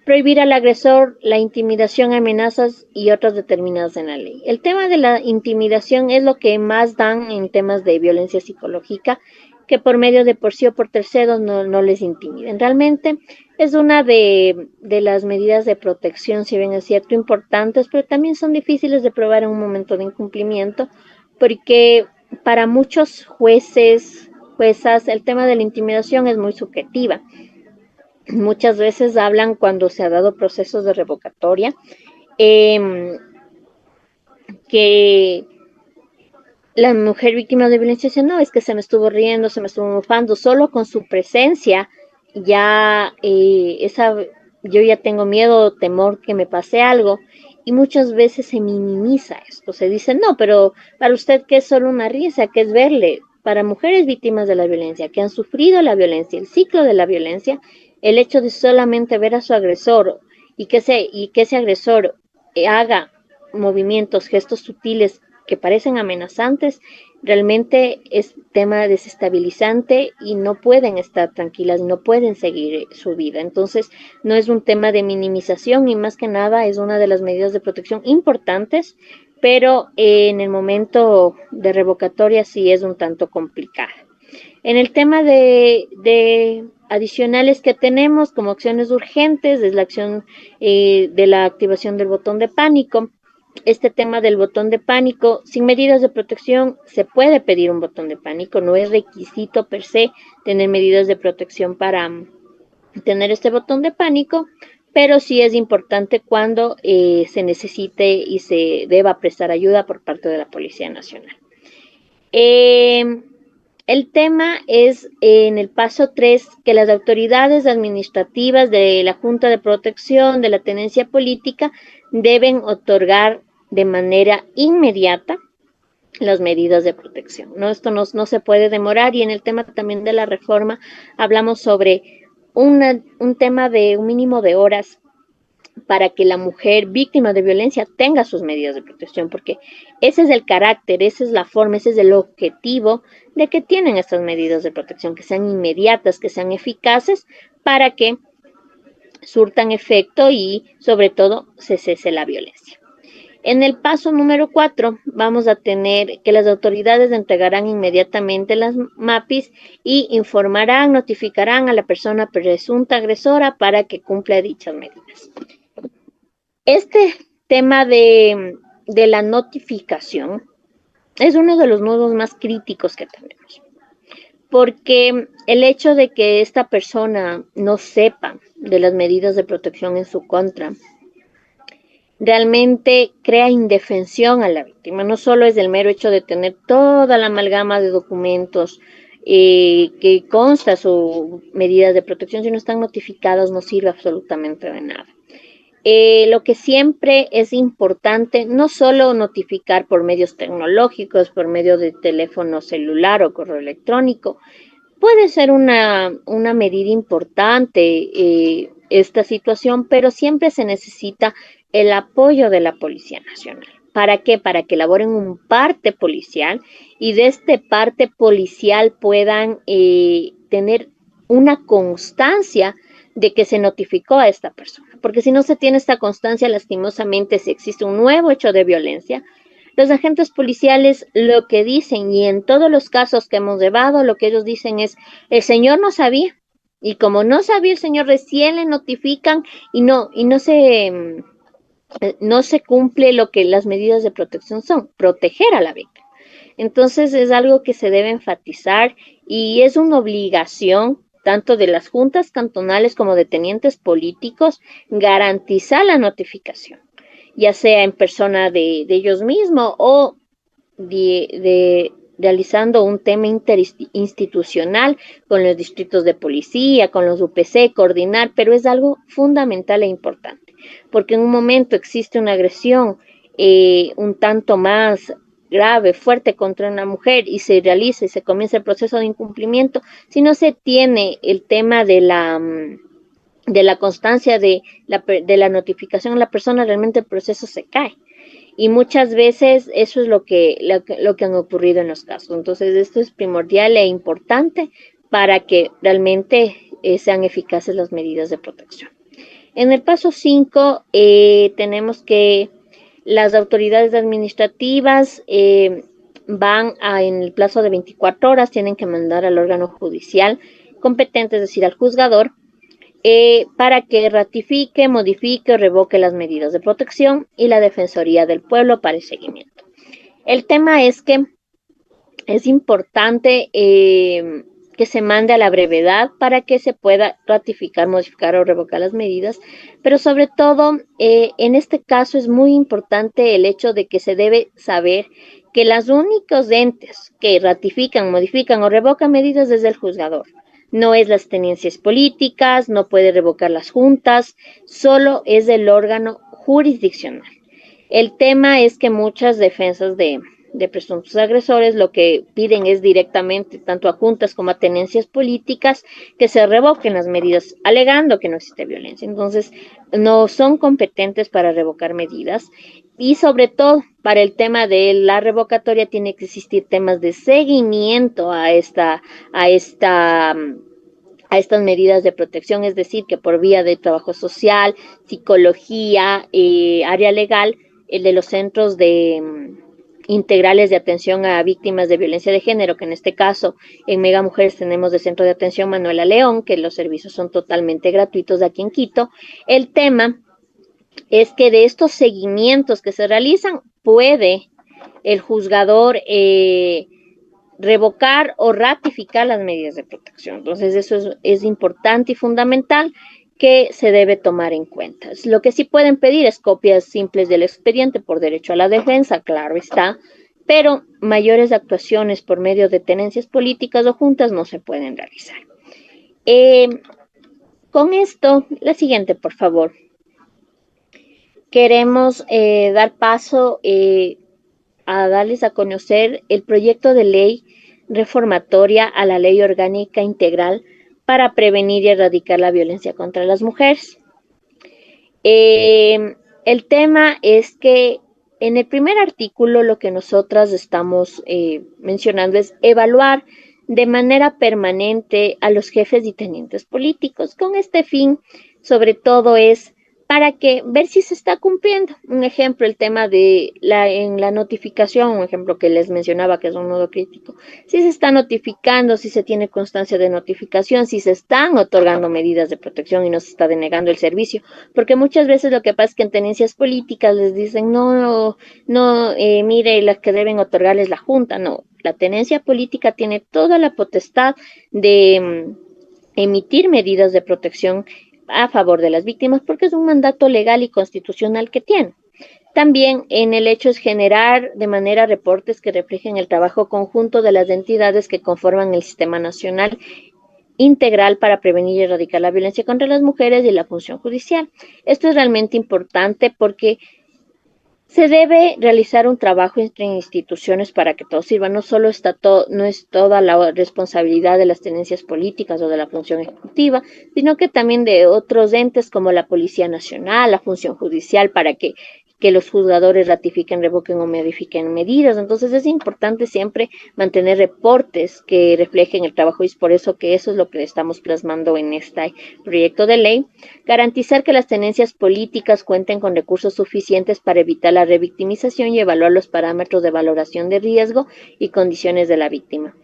prohibir al agresor la intimidación, amenazas y otras determinadas en la ley. El tema de la intimidación es lo que más dan en temas de violencia psicológica, que por medio de por sí o por terceros no les intimiden. Realmente es una de las medidas de protección, si bien es cierto, importantes, pero también son difíciles de probar en un momento de incumplimiento, porque para muchos jueces, juezas, el tema de la intimidación es muy subjetiva. Muchas veces hablan cuando se ha dado procesos de revocatoria, que la mujer víctima de violencia dice, no, es que se me estuvo riendo, se me estuvo mofando, solo con su presencia ya yo ya tengo miedo, temor que me pase algo, y muchas veces se minimiza esto, se dice, no, pero para usted que es solo una risa, que es verle. Para mujeres víctimas de la violencia, que han sufrido la violencia, el ciclo de la violencia, el hecho de solamente ver a su agresor y que ese agresor haga movimientos, gestos sutiles que parecen amenazantes, realmente es tema desestabilizante y no pueden estar tranquilas, no pueden seguir su vida. Entonces, no es un tema de minimización y más que nada es una de las medidas de protección importantes, pero en el momento de revocatoria sí es un tanto complicada. En el tema de adicionales que tenemos como acciones urgentes, es la acción de la activación del botón de pánico. Este tema del botón de pánico, sin medidas de protección, se puede pedir un botón de pánico, no es requisito per se tener medidas de protección para tener este botón de pánico, pero sí es importante cuando se necesite y se deba prestar ayuda por parte de la Policía Nacional. El tema es en el paso 3 que las autoridades administrativas de la Junta de Protección de la Tenencia Política deben otorgar de manera inmediata las medidas de protección, ¿no? Esto no se puede demorar, y en el tema también de la reforma hablamos sobre un tema de un mínimo de horas para que la mujer víctima de violencia tenga sus medidas de protección, porque ese es el carácter, esa es la forma, ese es el objetivo de que tienen estas medidas de protección, que sean inmediatas, que sean eficaces, para que surtan efecto y sobre todo se cese la violencia. En el paso número 4 vamos a tener que las autoridades entregarán inmediatamente las MAPIs y informarán, notificarán a la persona presunta agresora para que cumpla dichas medidas. Este tema de la notificación es uno de los nudos más críticos que tenemos, porque el hecho de que esta persona no sepa de las medidas de protección en su contra realmente crea indefensión a la víctima. No solo es el mero hecho de tener toda la amalgama de documentos que consta su medida de protección, si no están notificados no sirve absolutamente de nada. Lo que siempre es importante, no solo notificar por medios tecnológicos, por medio de teléfono celular o correo electrónico, puede ser una medida importante esta situación, pero siempre se necesita el apoyo de la Policía Nacional. ¿Para qué? Para que elaboren un parte policial y de este parte policial puedan tener una constancia de que se notificó a esta persona. Porque si no se tiene esta constancia, lastimosamente, si existe un nuevo hecho de violencia, los agentes policiales lo que dicen, y en todos los casos que hemos llevado, lo que ellos dicen es, el señor no sabía, y como no sabía el señor, recién le notifican y no se cumple lo que las medidas de protección son, proteger a la víctima. Entonces es algo que se debe enfatizar y es una obligación tanto de las juntas cantonales como de tenientes políticos garantizar la notificación, ya sea en persona de ellos mismos o realizando un tema interinstitucional con los distritos de policía, con los UPC, coordinar, pero es algo fundamental e importante, porque en un momento existe una agresión un tanto más grave, fuerte contra una mujer y se realiza y se comienza el proceso de incumplimiento, si no se tiene el tema de la constancia de la notificación a la persona, realmente el proceso se cae. Y muchas veces eso es lo que han ocurrido en los casos. Entonces, esto es primordial e importante para que realmente sean eficaces las medidas de protección. En el paso 5 tenemos que las autoridades administrativas en el plazo de 24 horas, tienen que mandar al órgano judicial competente, es decir, al juzgador, para que ratifique, modifique o revoque las medidas de protección, y la Defensoría del Pueblo para el seguimiento. El tema es que es importante que se mande a la brevedad para que se pueda ratificar, modificar o revocar las medidas, pero sobre todo en este caso es muy importante el hecho de que se debe saber que los únicos entes que ratifican, modifican o revocan medidas es el juzgador. No es las tenencias políticas, no puede revocar las juntas, solo es el órgano jurisdiccional. El tema es que muchas defensas de presuntos agresores lo que piden es directamente, tanto a juntas como a tenencias políticas, que se revoquen las medidas, alegando que no existe violencia. Entonces, no son competentes para revocar medidas, y sobre todo para el tema de la revocatoria tiene que existir temas de seguimiento a estas medidas de protección, es decir, que por vía de trabajo social, psicología, área legal, el de los centros integrales de atención a víctimas de violencia de género, que en este caso en Mega Mujeres tenemos de Centro de Atención Manuela León, que los servicios son totalmente gratuitos de aquí en Quito. El tema es que de estos seguimientos que se realizan puede el juzgador revocar o ratificar las medidas de protección. Entonces eso es importante y fundamental, que se debe tomar en cuenta. Lo que sí pueden pedir es copias simples del expediente por derecho a la defensa, claro está, pero mayores actuaciones por medio de tenencias políticas o juntas no se pueden realizar. Con esto, la siguiente, por favor. Queremos dar paso a darles a conocer el proyecto de ley reformatoria a la Ley Orgánica Integral para prevenir y erradicar la violencia contra las mujeres. El tema es que en el primer artículo lo que nosotras estamos mencionando es evaluar de manera permanente a los jefes y tenientes políticos. Con este fin, sobre todo, es para que ver si se está cumpliendo. Un ejemplo, el tema de en la notificación, un ejemplo que les mencionaba, que es un nodo crítico. Si se está notificando, si se tiene constancia de notificación, si se están otorgando medidas de protección y no se está denegando el servicio. Porque muchas veces lo que pasa es que en tenencias políticas les dicen, mire, las que deben otorgarles la Junta. No, la tenencia política tiene toda la potestad de emitir medidas de protección a favor de las víctimas, porque es un mandato legal y constitucional que tiene. También en el hecho es generar de manera reportes que reflejen el trabajo conjunto de las entidades que conforman el Sistema Nacional Integral para prevenir y erradicar la violencia contra las mujeres y la función judicial. Esto es realmente importante porque se debe realizar un trabajo entre instituciones para que todo sirva. No solo no es toda la responsabilidad de las tenencias políticas o de la función ejecutiva, sino que también de otros entes como la Policía Nacional, la función judicial, para que los juzgadores ratifiquen, revoquen o modifiquen medidas. Entonces es importante siempre mantener reportes que reflejen el trabajo, y es por eso que eso es lo que estamos plasmando en este proyecto de ley. Garantizar que las tenencias políticas cuenten con recursos suficientes para evitar la revictimización y evaluar los parámetros de valoración de riesgo y condiciones de la víctima.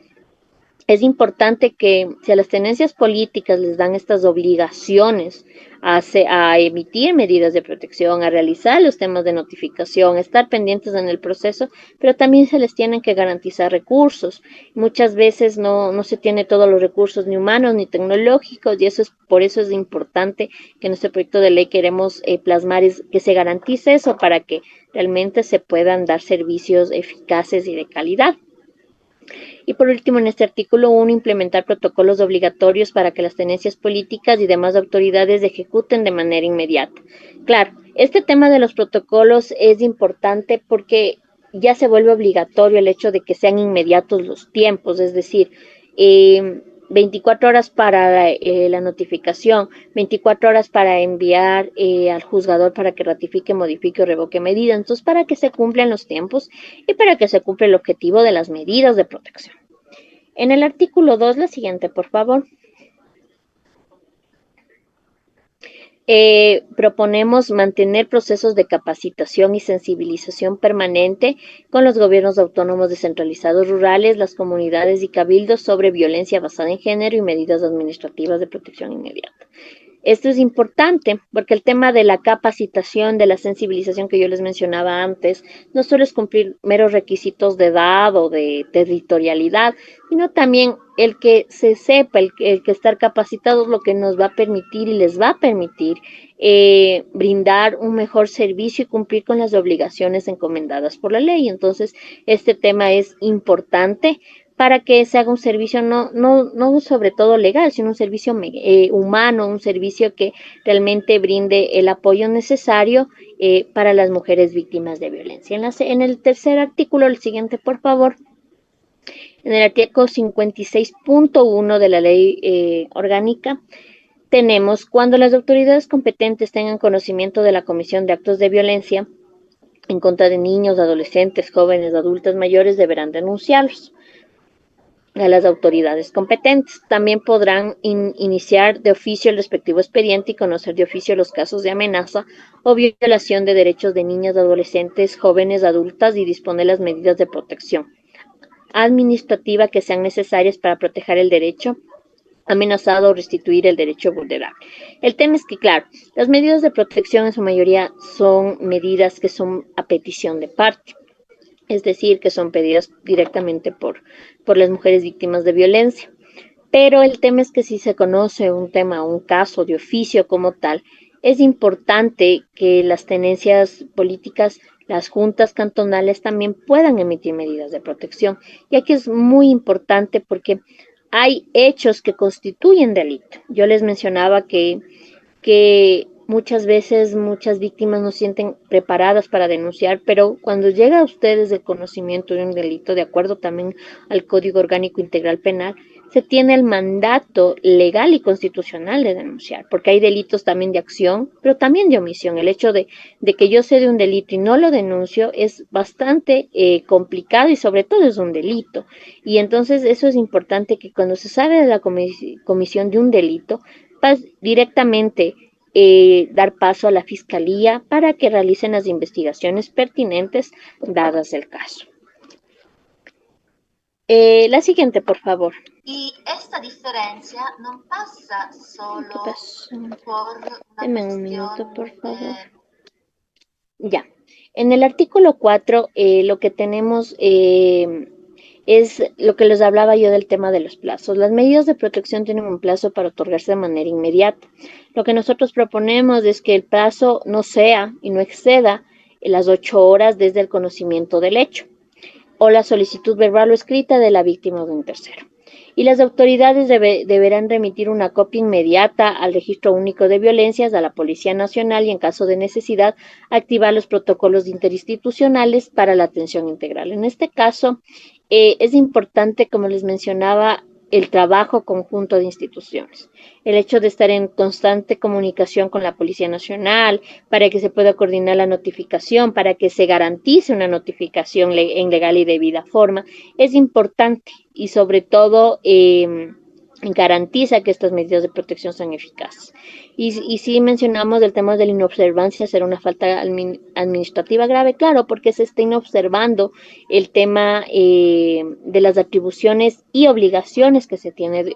Es importante que si a las tenencias políticas les dan estas obligaciones a emitir medidas de protección, a realizar los temas de notificación, a estar pendientes en el proceso, pero también se les tienen que garantizar recursos. Muchas veces no se tiene todos los recursos, ni humanos ni tecnológicos, y por eso es importante que en este proyecto de ley queremos plasmar que se garantice eso, para que realmente se puedan dar servicios eficaces y de calidad. Y por último, en este artículo 1, implementar protocolos obligatorios para que las tenencias políticas y demás autoridades ejecuten de manera inmediata. Claro, este tema de los protocolos es importante porque ya se vuelve obligatorio el hecho de que sean inmediatos los tiempos, es decir, 24 horas para la notificación, 24 horas para enviar al juzgador para que ratifique, modifique o revoque medidas. Entonces, para que se cumplan los tiempos y para que se cumpla el objetivo de las medidas de protección. En el artículo 2, la siguiente, por favor. proponemos mantener procesos de capacitación y sensibilización permanente con los gobiernos autónomos descentralizados rurales, las comunidades y cabildos sobre violencia basada en género y medidas administrativas de protección inmediata. Esto es importante porque el tema de la capacitación, de la sensibilización que yo les mencionaba antes, no solo es cumplir meros requisitos de edad o de territorialidad, sino también el que se sepa, el que estar capacitado es lo que nos va a permitir y les va a permitir brindar un mejor servicio y cumplir con las obligaciones encomendadas por la ley. Entonces, este tema es importante para que se haga un servicio no sobre todo legal, sino un servicio humano, un servicio que realmente brinde el apoyo necesario para las mujeres víctimas de violencia. En el tercer artículo, el siguiente, por favor, en el artículo 56.1 de la ley orgánica, tenemos cuando las autoridades competentes tengan conocimiento de la comisión de actos de violencia en contra de niños, adolescentes, jóvenes, adultos mayores, deberán denunciarlos a las autoridades competentes. También podrán iniciar de oficio el respectivo expediente y conocer de oficio los casos de amenaza o violación de derechos de niñas, adolescentes, jóvenes, adultas y disponer las medidas de protección administrativa que sean necesarias para proteger el derecho amenazado o restituir el derecho vulnerable. El tema es que, claro, las medidas de protección en su mayoría son medidas que son a petición de parte, es decir, que son pedidas directamente por las mujeres víctimas de violencia. Pero el tema es que si se conoce un caso de oficio como tal, es importante que las tenencias políticas, las juntas cantonales también puedan emitir medidas de protección. Y aquí es muy importante porque hay hechos que constituyen delito. Yo les mencionaba que muchas veces muchas víctimas no se sienten preparadas para denunciar, pero cuando llega a ustedes el conocimiento de un delito, de acuerdo también al Código Orgánico Integral Penal, se tiene el mandato legal y constitucional de denunciar, porque hay delitos también de acción, pero también de omisión. El hecho de que yo sé de un delito y no lo denuncio es bastante complicado y sobre todo es un delito. Y entonces eso es importante que cuando se sabe de la comisión de un delito, directamente dar paso a la Fiscalía para que realicen las investigaciones pertinentes dadas el caso. La siguiente, por favor. Y esta diferencia no pasa solo por una Deme un cuestión minuto, por favor. Ya. En el artículo 4, lo que tenemos es lo que les hablaba yo del tema de los plazos. Las medidas de protección tienen un plazo para otorgarse de manera inmediata. Lo que nosotros proponemos es que el plazo no sea y no exceda las 8 horas desde el conocimiento del hecho o la solicitud verbal o escrita de la víctima o de un tercero. Y las autoridades deberán remitir una copia inmediata al Registro Único de Violencias, a la Policía Nacional y, en caso de necesidad, activar los protocolos interinstitucionales para la atención integral. En este caso, es importante, como les mencionaba, el trabajo conjunto de instituciones. El hecho de estar en constante comunicación con la Policía Nacional para que se pueda coordinar la notificación, para que se garantice una notificación en legal y debida forma, es importante y sobre todo garantiza que estas medidas de protección sean eficaces. Y sí mencionamos el tema de la inobservancia, ser una falta administrativa grave, claro, porque se está inobservando el tema de las atribuciones y obligaciones que se tiene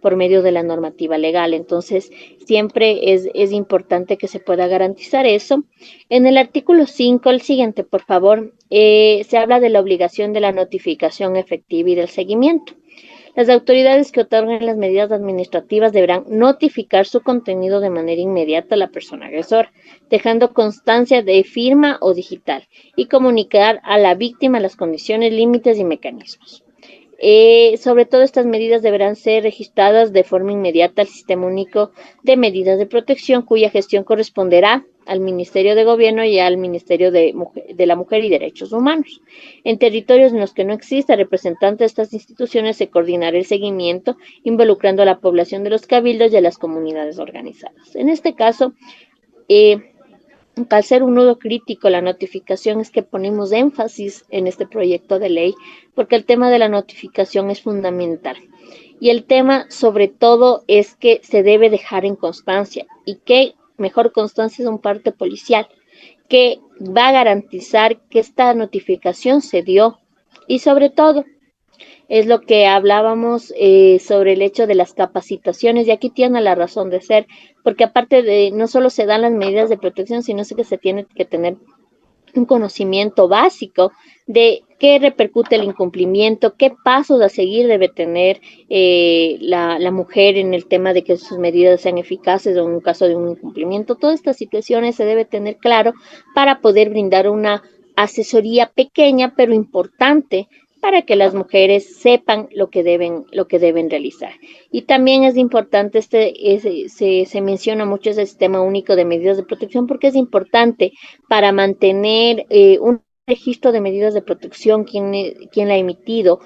por medio de la normativa legal. Entonces, siempre es importante que se pueda garantizar eso. En el artículo 5, el siguiente, por favor, se habla de la obligación de la notificación efectiva y del seguimiento. Las autoridades que otorguen las medidas administrativas deberán notificar su contenido de manera inmediata a la persona agresora, dejando constancia de firma o digital, y comunicar a la víctima las condiciones, límites y mecanismos. Sobre todo, estas medidas deberán ser registradas de forma inmediata al Sistema Único de Medidas de Protección, cuya gestión corresponderá al Ministerio de Gobierno y al Ministerio de la Mujer y Derechos Humanos. En territorios en los que no exista representante de estas instituciones, se coordinará el seguimiento involucrando a la población de los cabildos y a las comunidades organizadas. En este caso, al ser un nudo crítico la notificación, es que ponemos énfasis en este proyecto de ley, porque el tema de la notificación es fundamental. Y el tema, sobre todo, es que se debe dejar en constancia y que mejor constancia de un parte policial que va a garantizar que esta notificación se dio y sobre todo es lo que hablábamos sobre el hecho de las capacitaciones y aquí tiene la razón de ser, porque aparte de no solo se dan las medidas de protección, sino que se tiene que tener un conocimiento básico de qué repercute el incumplimiento, qué pasos a seguir debe tener la mujer en el tema de que sus medidas sean eficaces o en un caso de un incumplimiento. Todas estas situaciones se debe tener claro para poder brindar una asesoría pequeña pero importante para que las mujeres sepan lo que deben realizar. Y también es importante, se menciona mucho ese sistema único de medidas de protección porque es importante para mantener un registro de medidas de protección, quién la ha emitido,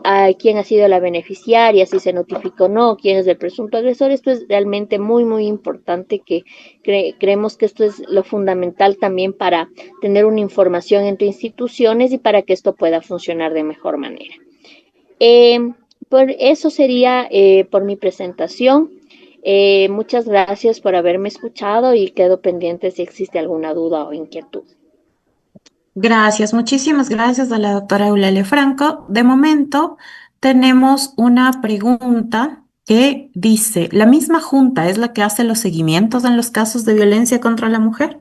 a quién ha sido la beneficiaria, si se notificó o no, quién es el presunto agresor. Esto es realmente muy, muy importante que creemos que esto es lo fundamental también para tener una información entre instituciones y para que esto pueda funcionar de mejor manera. Por eso sería por mi presentación. Muchas gracias por haberme escuchado y quedo pendiente si existe alguna duda o inquietud. Gracias, muchísimas gracias a la doctora Eulalia Franco. De momento tenemos una pregunta que dice, ¿la misma junta es la que hace los seguimientos en los casos de violencia contra la mujer?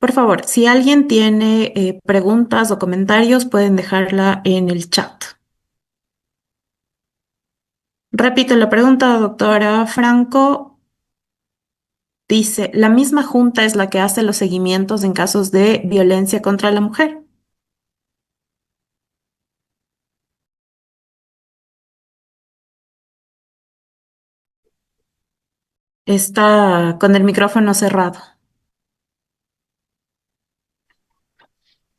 Por favor, si alguien tiene preguntas o comentarios, pueden dejarla en el chat. Repito la pregunta, doctora Franco. Dice, ¿la misma junta es la que hace los seguimientos en casos de violencia contra la mujer? Está con el micrófono cerrado.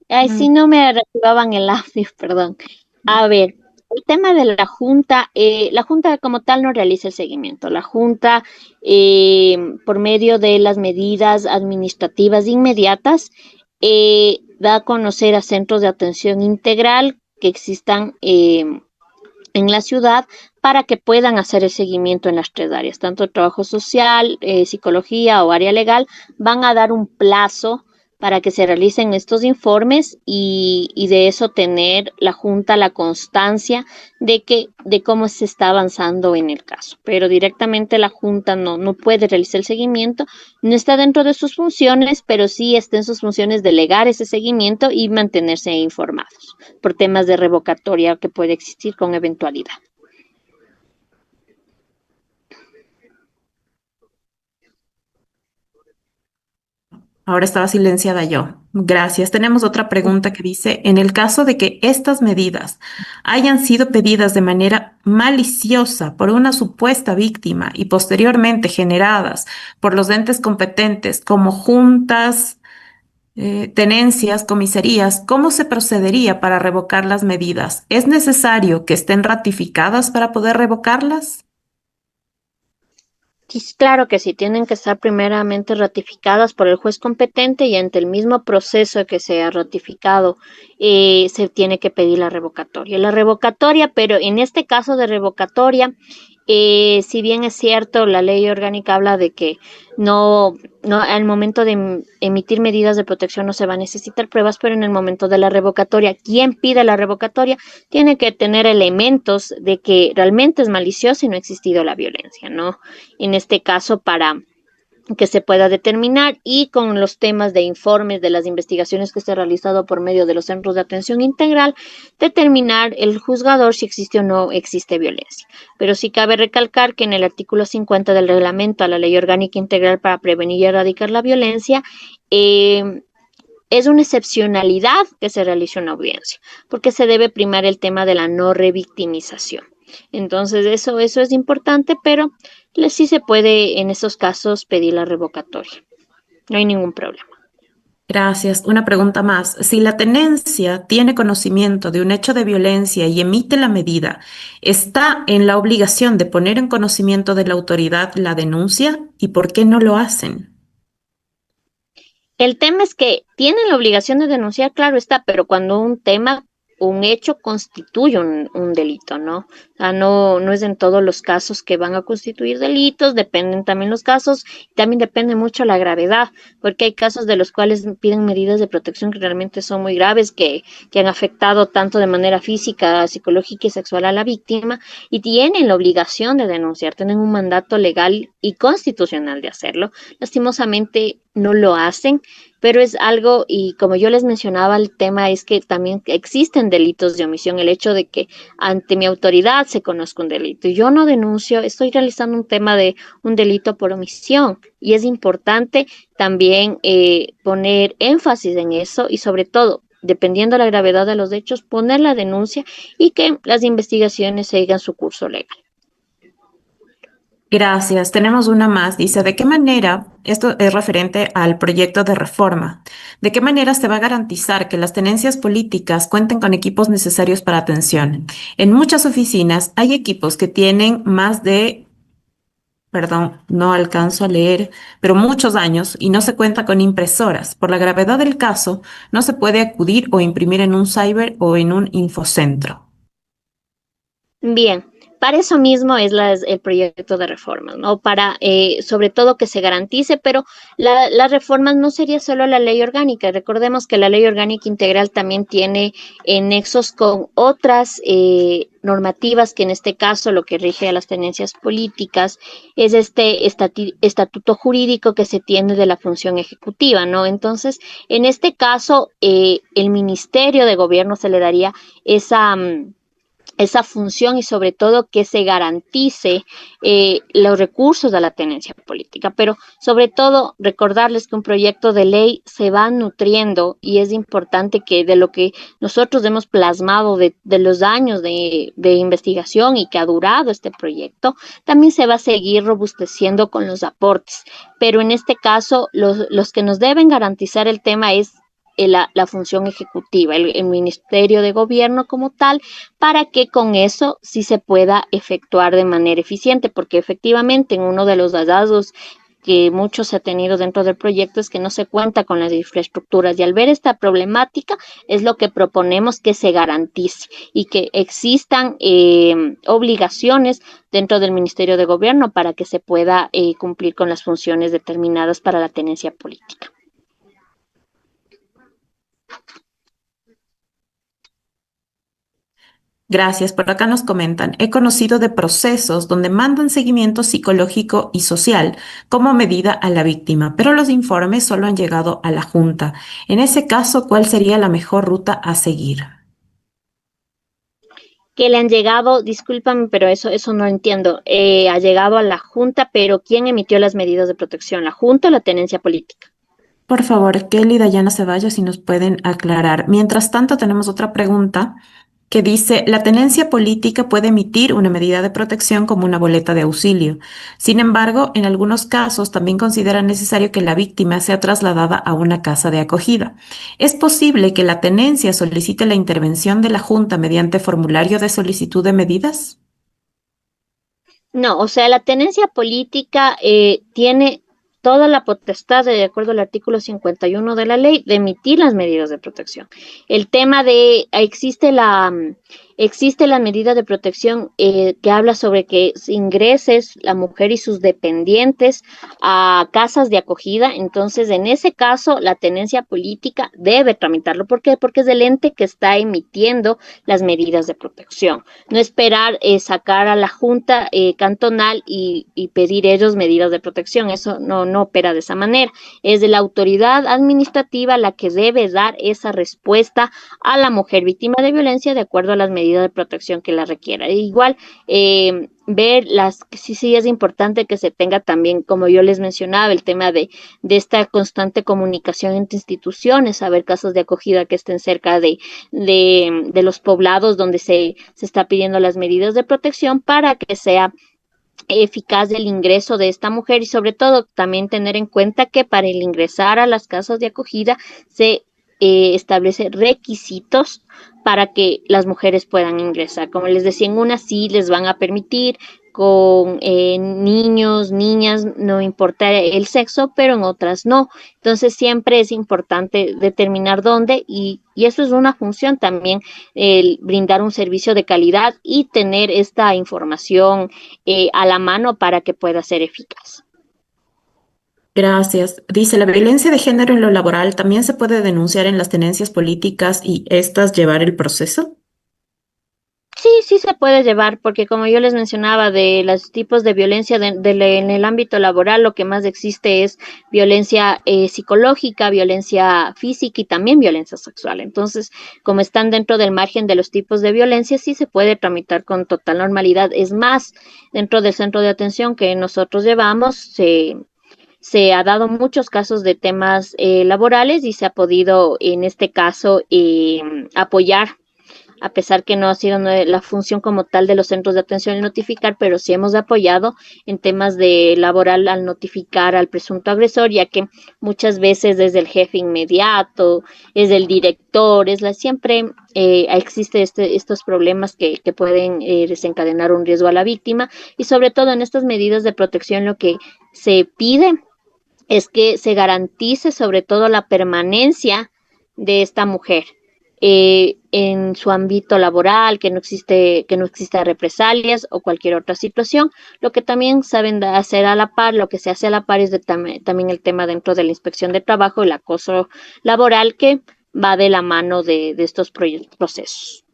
Ay, sí, no me reactivaban el audio, perdón. A ver, el tema de la Junta como tal no realiza el seguimiento. La Junta, por medio de las medidas administrativas inmediatas, da a conocer a centros de atención integral que existan en la ciudad para que puedan hacer el seguimiento en las tres áreas, tanto trabajo social, psicología o área legal, van a dar un plazo para que se realicen estos informes y de eso tener la Junta la constancia de cómo se está avanzando en el caso. Pero directamente la Junta no puede realizar el seguimiento, no está dentro de sus funciones, pero sí está en sus funciones delegar ese seguimiento y mantenerse informados por temas de revocatoria que puede existir con eventualidad. Ahora estaba silenciada yo. Gracias. Tenemos otra pregunta que dice, en el caso de que estas medidas hayan sido pedidas de manera maliciosa por una supuesta víctima y posteriormente generadas por los entes competentes como juntas, tenencias, comisarías, ¿cómo se procedería para revocar las medidas? ¿Es necesario que estén ratificadas para poder revocarlas? Sí, claro que sí, tienen que estar primeramente ratificadas por el juez competente y ante el mismo proceso que se ha ratificado, se tiene que pedir la revocatoria. La revocatoria, pero en este caso de revocatoria, si bien es cierto, la ley orgánica habla de que al momento de emitir medidas de protección no se va a necesitar pruebas, pero en el momento de la revocatoria, quien pide la revocatoria tiene que tener elementos de que realmente es malicioso y no ha existido la violencia, ¿no? En este caso, para que se pueda determinar y con los temas de informes de las investigaciones que se ha realizado por medio de los centros de atención integral, determinar el juzgador si existe o no existe violencia. Pero sí cabe recalcar que en el artículo 50 del reglamento a la Ley Orgánica Integral para Prevenir y Erradicar la Violencia, es una excepcionalidad que se realice una audiencia, porque se debe primar el tema de la no revictimización. Entonces, eso es importante, pero sí se puede en esos casos pedir la revocatoria. No hay ningún problema. Gracias. Una pregunta más. Si la tenencia tiene conocimiento de un hecho de violencia y emite la medida, ¿está en la obligación de poner en conocimiento de la autoridad la denuncia? ¿Y por qué no lo hacen? El tema es que tienen la obligación de denunciar, claro está, pero cuando un tema un hecho constituye un delito, ¿no? O sea, no es en todos los casos que van a constituir delitos, dependen también los casos, también depende mucho la gravedad, porque hay casos de los cuales piden medidas de protección que realmente son muy graves, que han afectado tanto de manera física, psicológica y sexual a la víctima, y tienen la obligación de denunciar, tienen un mandato legal y constitucional de hacerlo. Lastimosamente no lo hacen, pero es algo, y como yo les mencionaba, el tema es que también existen delitos de omisión, el hecho de que ante mi autoridad se conozca un delito. Yo no denuncio, estoy realizando un tema de un delito por omisión, y es importante también poner énfasis en eso y sobre todo, dependiendo de la gravedad de los hechos, poner la denuncia y que las investigaciones sigan su curso legal. Gracias. Tenemos una más. Dice, ¿de qué manera, esto es referente al proyecto de reforma, de qué manera se va a garantizar que las tenencias políticas cuenten con equipos necesarios para atención? En muchas oficinas hay equipos que tienen más de, perdón, no alcanzo a leer, pero muchos años y no se cuenta con impresoras. Por la gravedad del caso, no se puede acudir o imprimir en un cyber o en un infocentro. Bien, para eso mismo es el proyecto de reformas, ¿no? Para, sobre todo, que se garantice, pero las reformas no sería solo la ley orgánica. Recordemos que la ley orgánica integral también tiene nexos con otras normativas, que en este caso lo que rige a las tenencias políticas es este estatuto jurídico que se tiene de la función ejecutiva, ¿no? Entonces, en este caso, el Ministerio de Gobierno se le daría esa función y sobre todo que se garantice los recursos de la tenencia política. Pero sobre todo recordarles que un proyecto de ley se va nutriendo y es importante que de lo que nosotros hemos plasmado de los años de investigación y que ha durado este proyecto, también se va a seguir robusteciendo con los aportes. Pero en este caso, los que nos deben garantizar el tema es la función ejecutiva, el Ministerio de Gobierno como tal, para que con eso sí se pueda efectuar de manera eficiente, porque efectivamente en uno de los hallazgos que muchos se ha tenido dentro del proyecto es que no se cuenta con las infraestructuras, y al ver esta problemática es lo que proponemos que se garantice y que existan obligaciones dentro del Ministerio de Gobierno para que se pueda cumplir con las funciones determinadas para la tenencia política. Gracias. Por acá nos comentan, he conocido de procesos donde mandan seguimiento psicológico y social como medida a la víctima, pero los informes solo han llegado a la Junta. En ese caso, ¿cuál sería la mejor ruta a seguir? Que le han llegado, discúlpame, pero eso no entiendo, ha llegado a la Junta, pero ¿quién emitió las medidas de protección? ¿La Junta o la tenencia política? Por favor, Kelly y Dayana Ceballos, si nos pueden aclarar. Mientras tanto, tenemos otra pregunta que dice, la tenencia política puede emitir una medida de protección como una boleta de auxilio. Sin embargo, en algunos casos también considera necesario que la víctima sea trasladada a una casa de acogida. ¿Es posible que la tenencia solicite la intervención de la Junta mediante formulario de solicitud de medidas? No, o sea, la tenencia política tiene toda la potestad, de acuerdo al artículo 51 de la ley, de emitir las medidas de protección. El tema de, existe la medida de protección que habla sobre que ingreses la mujer y sus dependientes a casas de acogida. Entonces, en ese caso, la tenencia política debe tramitarlo. ¿Por qué? Porque es el ente que está emitiendo las medidas de protección. No esperar sacar a la Junta cantonal y pedir ellos medidas de protección. Eso no opera de esa manera. Es de la autoridad administrativa la que debe dar esa respuesta a la mujer víctima de violencia de acuerdo a las medidas de protección que la requiera. Igual, ver sí es importante que se tenga también, como yo les mencionaba, el tema de esta constante comunicación entre instituciones, saber casos de acogida que estén cerca de los poblados donde se está pidiendo las medidas de protección para que sea eficaz el ingreso de esta mujer, y sobre todo también tener en cuenta que para el ingresar a las casas de acogida se establece requisitos para que las mujeres puedan ingresar. Como les decía, en una sí les van a permitir con niños, niñas, no importa el sexo, pero en otras no. Entonces siempre es importante determinar dónde y eso es una función también, el brindar un servicio de calidad y tener esta información a la mano para que pueda ser eficaz. Gracias. Dice, ¿la violencia de género en lo laboral también se puede denunciar en las tenencias políticas y estas llevar el proceso? Sí, sí se puede llevar, porque como yo les mencionaba, de los tipos de violencia en el ámbito laboral, lo que más existe es violencia psicológica, violencia física y también violencia sexual. Entonces, como están dentro del margen de los tipos de violencia, sí se puede tramitar con total normalidad. Es más, dentro del centro de atención que nosotros llevamos, se ha dado muchos casos de temas laborales y se ha podido, en este caso, apoyar, a pesar que no ha sido la función como tal de los centros de atención el notificar, pero sí hemos apoyado en temas de laboral al notificar al presunto agresor, ya que muchas veces desde el jefe inmediato, es el director, siempre existe estos problemas que pueden desencadenar un riesgo a la víctima y sobre todo en estas medidas de protección lo que se pide es que se garantice sobre todo la permanencia de esta mujer en su ámbito laboral, que no exista represalias o cualquier otra situación. Lo que también saben hacer a la par, lo que se hace a la par es también el tema dentro de la inspección de trabajo, el acoso laboral que va de la mano de estos procesos.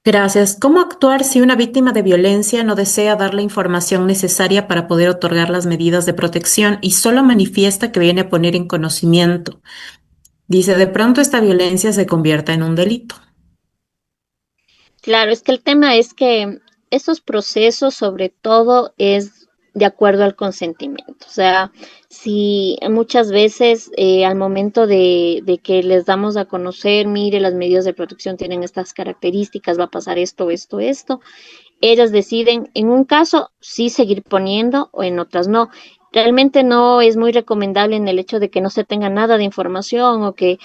Gracias. ¿Cómo actuar si una víctima de violencia no desea dar la información necesaria para poder otorgar las medidas de protección y solo manifiesta que viene a poner en conocimiento? Dice, de pronto esta violencia se convierta en un delito. Claro, es que el tema es que estos procesos sobre todo es de acuerdo al consentimiento. O sea, si muchas veces al momento de que les damos a conocer, mire, las medidas de protección tienen estas características, va a pasar esto, esto, esto, ellas deciden en un caso sí seguir poniendo o en otras no. Realmente no es muy recomendable en el hecho de que no se tenga nada de información o que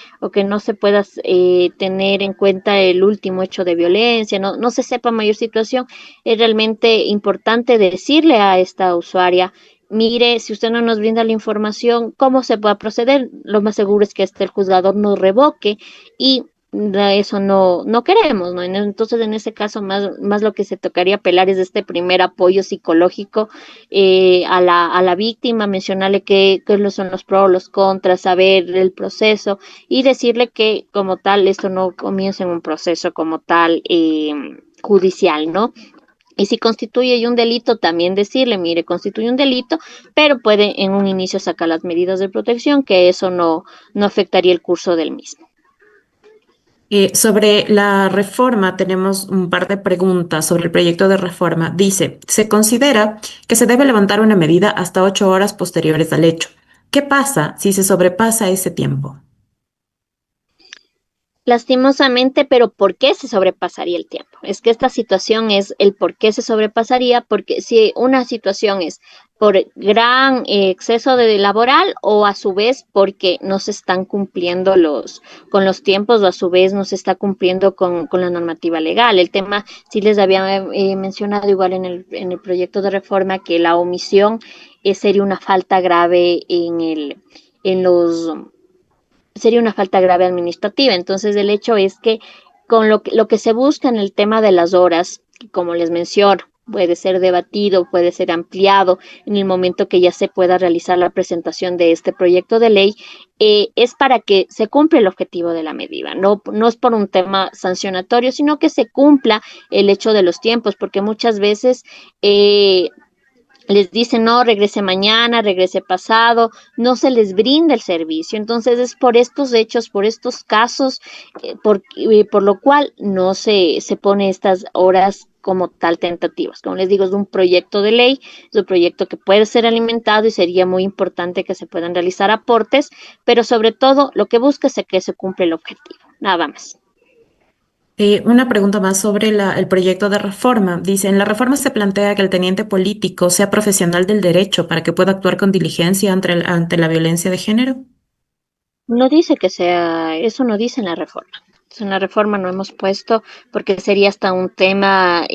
no se pueda tener en cuenta el último hecho de violencia, no se sepa mayor situación. Es realmente importante decirle a esta usuaria, mire, si usted no nos brinda la información, ¿cómo se puede proceder? Lo más seguro es que el juzgador nos revoque y de eso no queremos, ¿no? Entonces, en ese caso, más lo que se tocaría apelar es este primer apoyo psicológico a la víctima, mencionarle qué son los pros, los contras, saber el proceso y decirle que como tal, esto no comienza en un proceso como tal judicial, ¿no? Y si constituye un delito, también decirle, mire, constituye un delito, pero puede en un inicio sacar las medidas de protección, que eso no afectaría el curso del mismo. Sobre la reforma, tenemos un par de preguntas sobre el proyecto de reforma. Dice, se considera que se debe levantar una medida hasta 8 horas posteriores al hecho. ¿Qué pasa si se sobrepasa ese tiempo? Lastimosamente, pero ¿por qué se sobrepasaría el tiempo? Es que esta situación es el por qué se sobrepasaría, porque si una situación es por gran exceso de laboral o a su vez porque no se están cumpliendo con los tiempos o a su vez no se está cumpliendo con la normativa legal. El tema, sí les había mencionado igual en el proyecto de reforma que la omisión sería una falta grave en los sería una falta grave administrativa. Entonces, el hecho es que con lo que se busca en el tema de las horas, como les menciono, puede ser debatido, puede ser ampliado en el momento que ya se pueda realizar la presentación de este proyecto de ley, es para que se cumpla el objetivo de la medida. No es por un tema sancionatorio, sino que se cumpla el hecho de los tiempos, porque muchas veces les dicen, no, regrese mañana, regrese pasado, no se les brinda el servicio. Entonces es por estos hechos, por estos casos, por lo cual no se pone estas horas como tal tentativas. Como les digo, es un proyecto de ley, es un proyecto que puede ser alimentado y sería muy importante que se puedan realizar aportes, pero sobre todo lo que busca es que se cumpla el objetivo, nada más. Una pregunta más sobre el proyecto de reforma. Dice, en la reforma se plantea que el teniente político sea profesional del derecho para que pueda actuar con diligencia ante la violencia de género. No dice que sea, eso no dice en la reforma. En la reforma no hemos puesto porque sería hasta un tema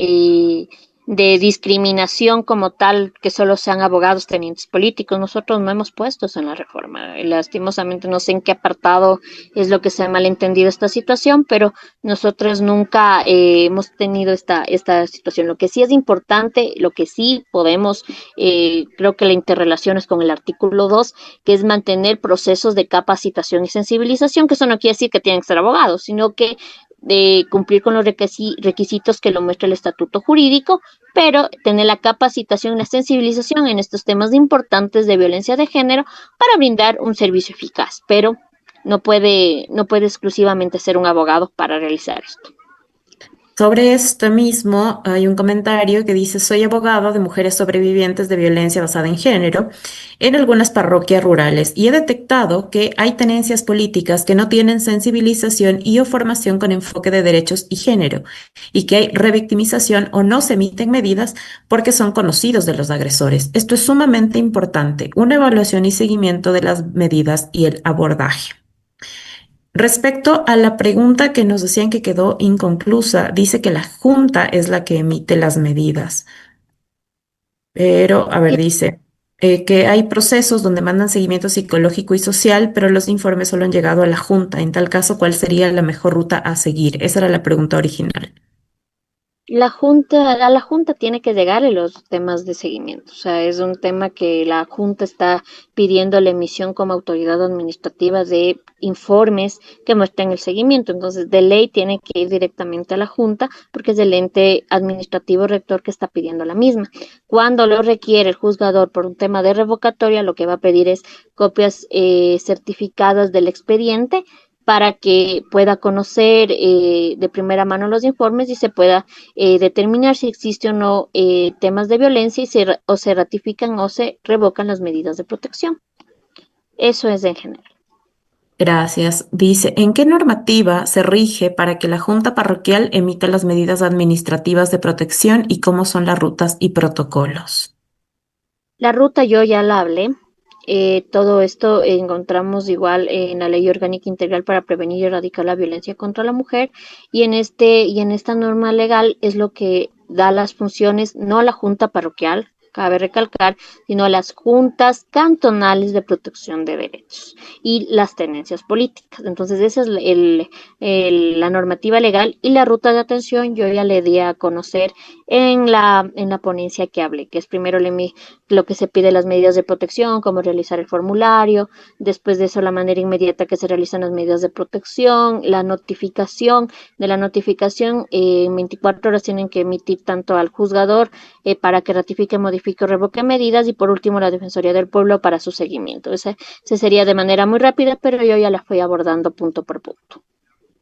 de discriminación como tal, que solo sean abogados tenientes políticos. Nosotros no hemos puesto eso en la reforma. Lastimosamente no sé en qué apartado es lo que se ha malentendido esta situación, pero nosotros nunca hemos tenido esta situación. Lo que sí es importante, lo que sí podemos, creo que la interrelación es con el artículo 2, que es mantener procesos de capacitación y sensibilización, que eso no quiere decir que tienen que ser abogados, sino que de cumplir con los requisitos que lo muestra el estatuto jurídico, pero tener la capacitación y la sensibilización en estos temas importantes de violencia de género para brindar un servicio eficaz, pero no puede exclusivamente ser un abogado para realizar esto. Sobre esto mismo hay un comentario que dice, soy abogado de mujeres sobrevivientes de violencia basada en género en algunas parroquias rurales y he detectado que hay tenencias políticas que no tienen sensibilización y o formación con enfoque de derechos y género y que hay revictimización o no se emiten medidas porque son conocidos de los agresores. Esto es sumamente importante, una evaluación y seguimiento de las medidas y el abordaje. Respecto a la pregunta que nos decían que quedó inconclusa, dice que la Junta es la que emite las medidas. Pero, a ver, dice que hay procesos donde mandan seguimiento psicológico y social, pero los informes solo han llegado a la Junta. En tal caso, ¿cuál sería la mejor ruta a seguir? Esa era la pregunta original. A la Junta tiene que llegar en los temas de seguimiento. O sea, es un tema que la Junta está pidiendo la emisión como autoridad administrativa de informes que muestren el seguimiento. Entonces, de ley tiene que ir directamente a la Junta porque es el ente administrativo rector que está pidiendo la misma. Cuando lo requiere el juzgador por un tema de revocatoria, lo que va a pedir es copias certificadas del expediente para que pueda conocer de primera mano los informes y se pueda determinar si existe o no temas de violencia y o se ratifican o se revocan las medidas de protección. Eso es en general. Gracias. Dice, ¿en qué normativa se rige para que la Junta Parroquial emita las medidas administrativas de protección y cómo son las rutas y protocolos? La ruta yo ya la hablé. Todo esto encontramos igual en la Ley Orgánica Integral para prevenir y erradicar la violencia contra la mujer y en esta norma legal es lo que da las funciones no a la Junta Parroquial, cabe recalcar, sino a las juntas cantonales de protección de derechos y las tenencias políticas. Entonces, esa es la normativa legal y la ruta de atención yo ya le di a conocer en la ponencia que hablé, que es primero lo que se pide las medidas de protección, cómo realizar el formulario, después de eso la manera inmediata que se realizan las medidas de protección, la notificación, de la notificación en 24 horas tienen que emitir tanto al juzgador para que ratifique, modifique o revoque medidas y por último la Defensoría del Pueblo para su seguimiento. Ese sería de manera muy rápida, pero yo ya la fui abordando punto por punto.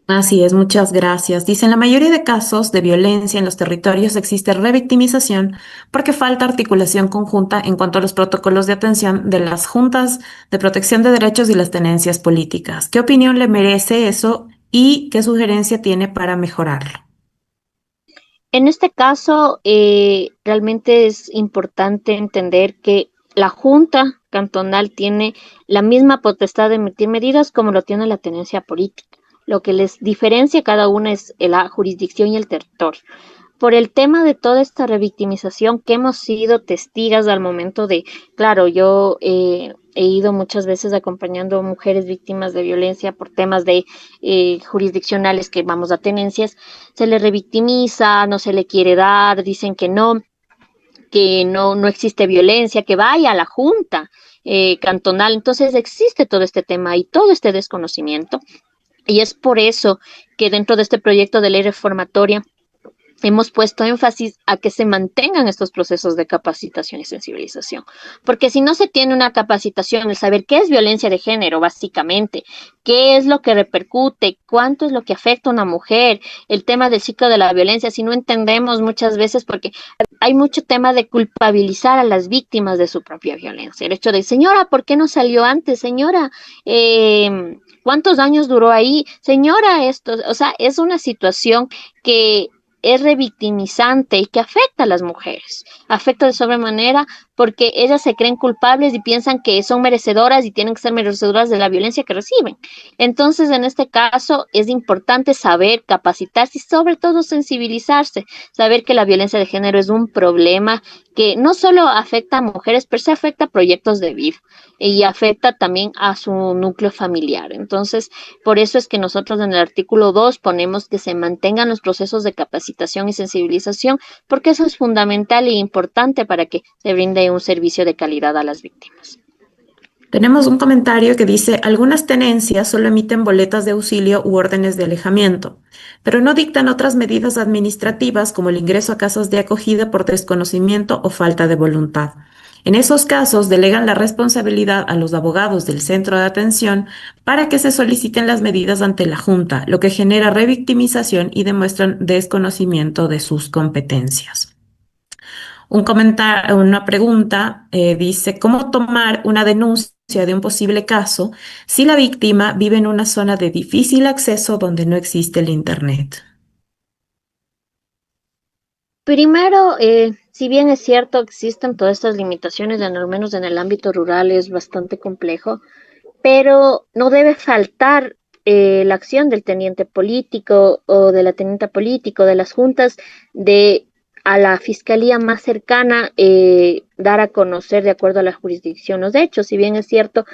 Así es, muchas gracias. Dice, en la mayoría de casos de violencia en los territorios existe revictimización porque falta articulación conjunta en cuanto a los protocolos de atención de las juntas de protección de derechos y las tenencias políticas. ¿Qué opinión le merece eso y qué sugerencia tiene para mejorarlo? En este caso, realmente es importante entender que la Junta Cantonal tiene la misma potestad de emitir medidas como lo tiene la tenencia política. Lo que les diferencia a cada una es la jurisdicción y el territorio. Por el tema de toda esta revictimización que hemos sido testigos al momento de, claro, yo he ido muchas veces acompañando mujeres víctimas de violencia por temas de jurisdiccionales que vamos a tenencias, se le revictimiza, no se le quiere dar, dicen que no existe violencia, que vaya a la Junta cantonal. Entonces existe todo este tema y todo este desconocimiento. Y es por eso que dentro de este proyecto de ley reformatoria hemos puesto énfasis a que se mantengan estos procesos de capacitación y sensibilización, porque si no se tiene una capacitación, el saber qué es violencia de género, básicamente, qué es lo que repercute, cuánto es lo que afecta a una mujer, el tema del ciclo de la violencia, si no entendemos muchas veces, porque hay mucho tema de culpabilizar a las víctimas de su propia violencia, el hecho de, señora, ¿por qué no salió antes? Señora, ¿cuántos años duró ahí? Señora, esto, o sea, es una situación que es revictimizante y que afecta a las mujeres. Afecta de sobremanera porque ellas se creen culpables y piensan que son merecedoras y tienen que ser merecedoras de la violencia que reciben. Entonces, en este caso, es importante saber capacitarse y sobre todo sensibilizarse, saber que la violencia de género es un problema que no solo afecta a mujeres, pero se afecta a proyectos de vida y afecta también a su núcleo familiar. Entonces, por eso es que nosotros en el artículo 2 ponemos que se mantengan los procesos de capacitación y sensibilización, porque eso es fundamental e importante para que se brinde un servicio de calidad a las víctimas. Tenemos un comentario que dice, algunas tenencias solo emiten boletas de auxilio u órdenes de alejamiento, pero no dictan otras medidas administrativas como el ingreso a casas de acogida por desconocimiento o falta de voluntad. En esos casos, delegan la responsabilidad a los abogados del centro de atención para que se soliciten las medidas ante la Junta, lo que genera revictimización y demuestran desconocimiento de sus competencias. Una pregunta dice, ¿cómo tomar una denuncia de un posible caso si la víctima vive en una zona de difícil acceso donde no existe el Internet? Primero, si bien es cierto, existen todas estas limitaciones, al menos en el ámbito rural es bastante complejo, pero no debe faltar la acción del teniente político o de la tenienta político, de las juntas, de a la fiscalía más cercana dar a conocer de acuerdo a la jurisdicción los hechos. Si bien es cierto,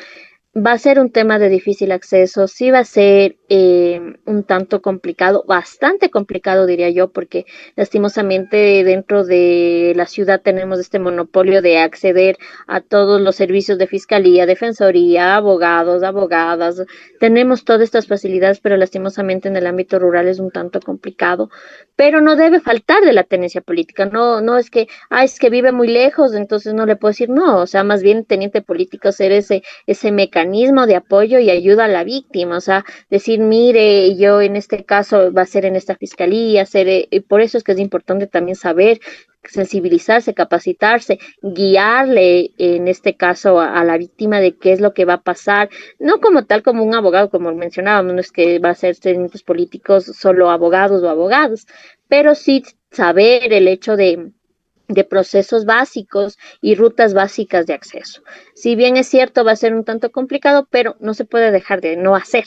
va a ser un tema de difícil acceso, sí va a ser un tanto complicado, bastante complicado diría yo, porque lastimosamente dentro de la ciudad tenemos este monopolio de acceder a todos los servicios de fiscalía, defensoría, abogados, abogadas, tenemos todas estas facilidades, pero lastimosamente en el ámbito rural es un tanto complicado, pero no debe faltar de la tenencia política, no es que, es que vive muy lejos, entonces no le puedo decir no, o sea, más bien teniente político ser ese mecanismo de apoyo y ayuda a la víctima, o sea, decir, mire, yo en este caso va a ser en esta fiscalía, y por eso es que es importante también saber, sensibilizarse, capacitarse, guiarle en este caso a la víctima de qué es lo que va a pasar, no como tal como un abogado, como mencionábamos, no es que va a ser tenientes políticos solo abogados o abogados, pero sí saber el hecho de procesos básicos y rutas básicas de acceso. Si bien es cierto, va a ser un tanto complicado, pero no se puede dejar de no hacer.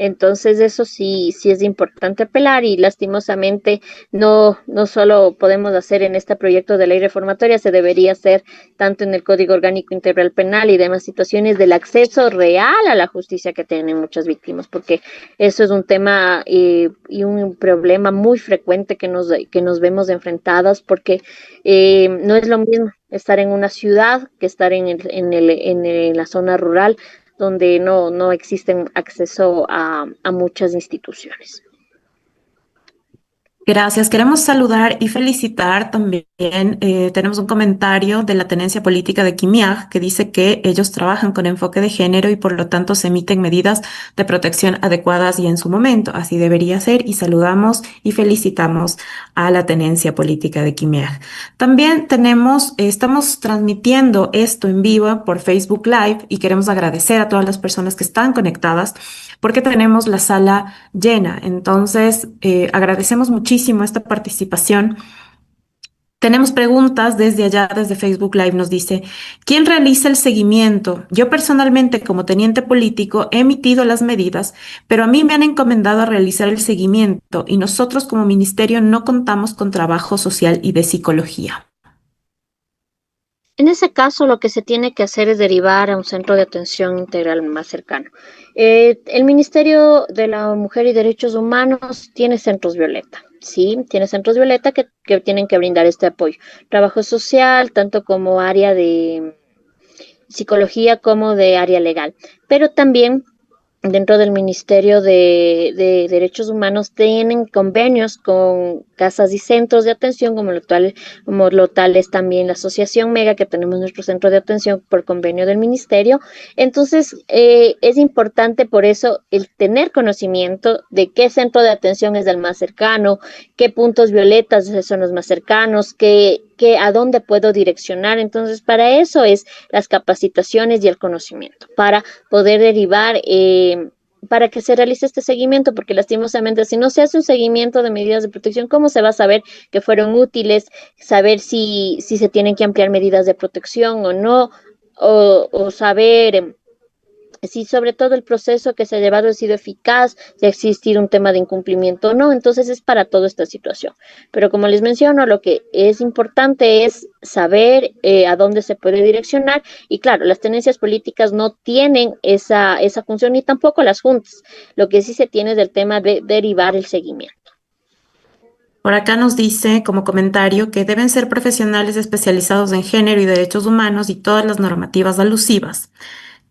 Entonces, eso sí es importante apelar y lastimosamente no solo podemos hacer en este proyecto de ley reformatoria, se debería hacer tanto en el Código Orgánico Integral Penal y demás situaciones del acceso real a la justicia que tienen muchas víctimas, porque eso es un tema y un problema muy frecuente que nos vemos enfrentadas, porque no es lo mismo estar en una ciudad que estar en la zona rural donde no existen acceso a muchas instituciones. Gracias. Queremos saludar y felicitar también. Tenemos un comentario de la Tenencia Política de Quimiag que dice que ellos trabajan con enfoque de género y por lo tanto se emiten medidas de protección adecuadas y en su momento. Así debería ser y saludamos y felicitamos a la Tenencia Política de Quimiag. También estamos transmitiendo esto en vivo por Facebook Live y queremos agradecer a todas las personas que están conectadas porque tenemos la sala llena. Entonces, agradecemos muchísimo esta participación. Tenemos preguntas desde allá, desde Facebook Live, nos dice, ¿quién realiza el seguimiento? Yo personalmente, como teniente político, he emitido las medidas, pero a mí me han encomendado a realizar el seguimiento y nosotros como ministerio no contamos con trabajo social y de psicología. En ese caso, lo que se tiene que hacer es derivar a un centro de atención integral más cercano. El Ministerio de la Mujer y Derechos Humanos tiene centros violeta, ¿sí? Tiene centros violeta que tienen que brindar este apoyo. Trabajo social, tanto como área de psicología como de área legal. Pero también dentro del Ministerio de Derechos Humanos tienen convenios con casas y centros de atención, como lo tal es también la Asociación Mega, que tenemos nuestro centro de atención por convenio del Ministerio. Entonces, es importante por eso el tener conocimiento de qué centro de atención es el más cercano, qué puntos violetas son los más cercanos, a dónde puedo direccionar. Entonces, para eso es las capacitaciones y el conocimiento, para poder derivar para que se realice este seguimiento, porque lastimosamente si no se hace un seguimiento de medidas de protección, ¿cómo se va a saber que fueron útiles? Saber si se tienen que ampliar medidas de protección o no, o saber si sobre todo el proceso que se ha llevado ha sido eficaz, si ha existido un tema de incumplimiento o no. Entonces es para toda esta situación. Pero como les menciono, lo que es importante es saber a dónde se puede direccionar y claro, las tenencias políticas no tienen esa función ni tampoco las juntas. Lo que sí se tiene es el tema de derivar el seguimiento. Por acá nos dice como comentario que deben ser profesionales especializados en género y derechos humanos y todas las normativas alusivas,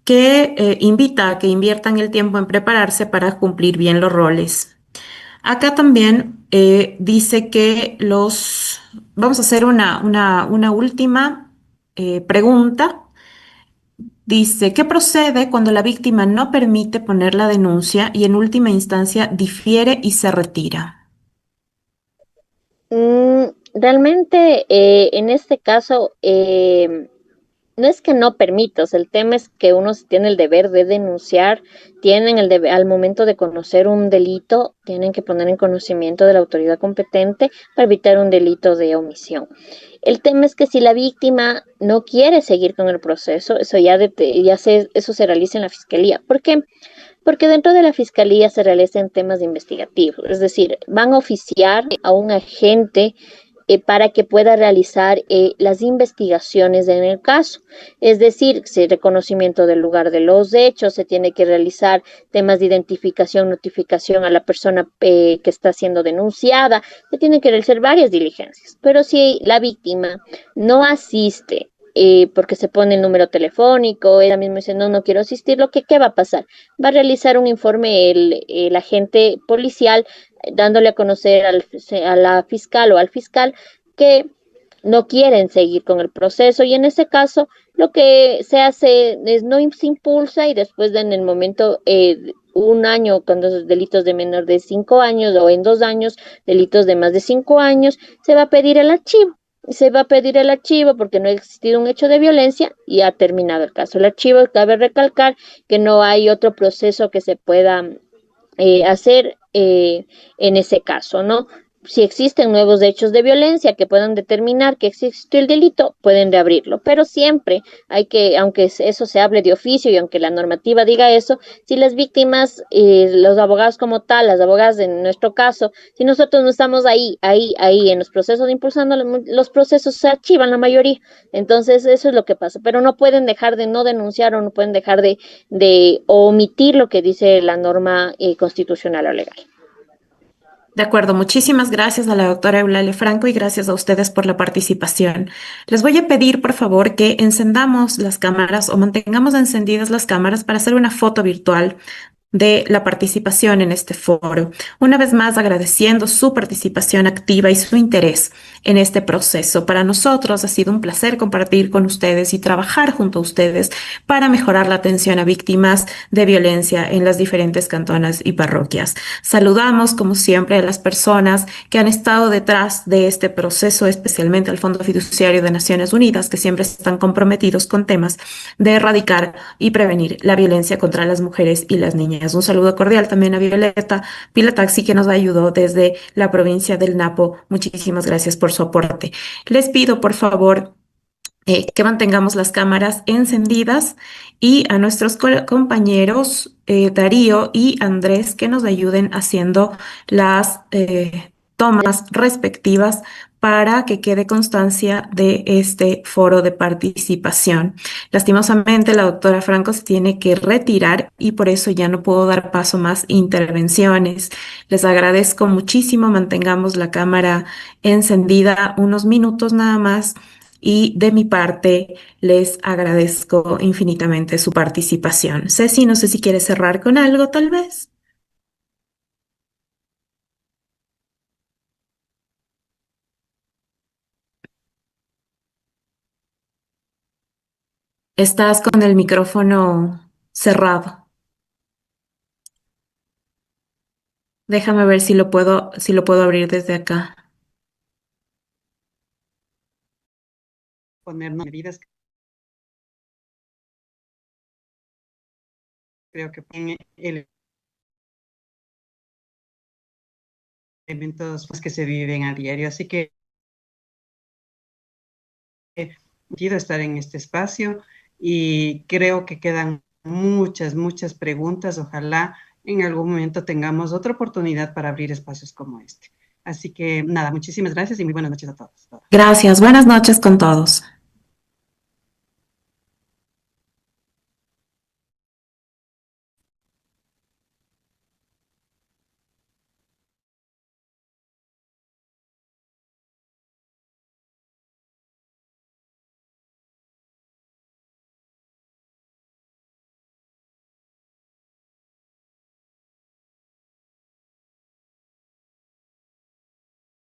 que invita a que inviertan el tiempo en prepararse para cumplir bien los roles. Acá también dice que vamos a hacer una última pregunta. Dice, ¿qué procede cuando la víctima no permite poner la denuncia y en última instancia difiere y se retira? Realmente, en este caso, no es que no permitas, el tema es que uno tiene el deber de denunciar, tienen el deber, al momento de conocer un delito, tienen que poner en conocimiento de la autoridad competente para evitar un delito de omisión. El tema es que si la víctima no quiere seguir con el proceso, eso se realiza en la fiscalía. ¿Por qué? Porque dentro de la fiscalía se realizan temas investigativos, es decir, van a oficiar a un agente para que pueda realizar las investigaciones en el caso. Es decir, reconocimiento del lugar de los hechos, se tiene que realizar temas de identificación, notificación a la persona que está siendo denunciada, se tienen que realizar varias diligencias. Pero si la víctima no asiste, porque se pone el número telefónico, ella misma dice, no, no quiero asistir, ¿qué va a pasar? Va a realizar un informe el agente policial dándole a conocer a la fiscal o al fiscal que no quieren seguir con el proceso y en ese caso lo que se hace es no se impulsa y después en el momento un año cuando es delitos de menor de 5 años o en 2 años delitos de más de 5 años se va a pedir el archivo. Se va a pedir el archivo porque no ha existido un hecho de violencia y ha terminado el caso. El archivo, cabe recalcar que no hay otro proceso que se pueda hacer en ese caso, ¿no? Si existen nuevos hechos de violencia que puedan determinar que existió el delito, pueden reabrirlo. Pero siempre hay que, aunque eso se hable de oficio y aunque la normativa diga eso, si las víctimas, los abogados como tal, las abogadas en nuestro caso, si nosotros no estamos ahí en los procesos impulsando, los procesos se archivan la mayoría. Entonces, eso es lo que pasa. Pero no pueden dejar de no denunciar o no pueden dejar de omitir lo que dice la norma constitucional o legal. De acuerdo, muchísimas gracias a la doctora Eulalia Franco y gracias a ustedes por la participación. Les voy a pedir, por favor, que encendamos las cámaras o mantengamos encendidas las cámaras para hacer una foto virtual de la participación en este foro. Una vez más, agradeciendo su participación activa y su interés en este proceso. Para nosotros ha sido un placer compartir con ustedes y trabajar junto a ustedes para mejorar la atención a víctimas de violencia en las diferentes cantonas y parroquias. Saludamos, como siempre, a las personas que han estado detrás de este proceso, especialmente al Fondo Fiduciario de Naciones Unidas, que siempre están comprometidos con temas de erradicar y prevenir la violencia contra las mujeres y las niñas. Un saludo cordial también a Violeta Pilataxi, que nos ayudó desde la provincia del Napo. Muchísimas gracias por su aporte. Les pido, por favor, que mantengamos las cámaras encendidas y a nuestros compañeros Darío y Andrés que nos ayuden haciendo las tomas respectivas para que quede constancia de este foro de participación. Lastimosamente, la doctora Franco se tiene que retirar y por eso ya no puedo dar paso a más intervenciones. Les agradezco muchísimo, mantengamos la cámara encendida unos minutos nada más. Y de mi parte, les agradezco infinitamente su participación. Ceci, no sé si quieres cerrar con algo, tal vez. Estás con el micrófono cerrado. Déjame ver si lo puedo abrir desde acá. Ponernos medidas, creo que el elementos que se viven a diario. Así que he sentido estar en este espacio y creo que quedan muchas preguntas. Ojalá en algún momento tengamos otra oportunidad para abrir espacios como este. Así que nada, muchísimas gracias y muy buenas noches a todos. Gracias, buenas noches con todos.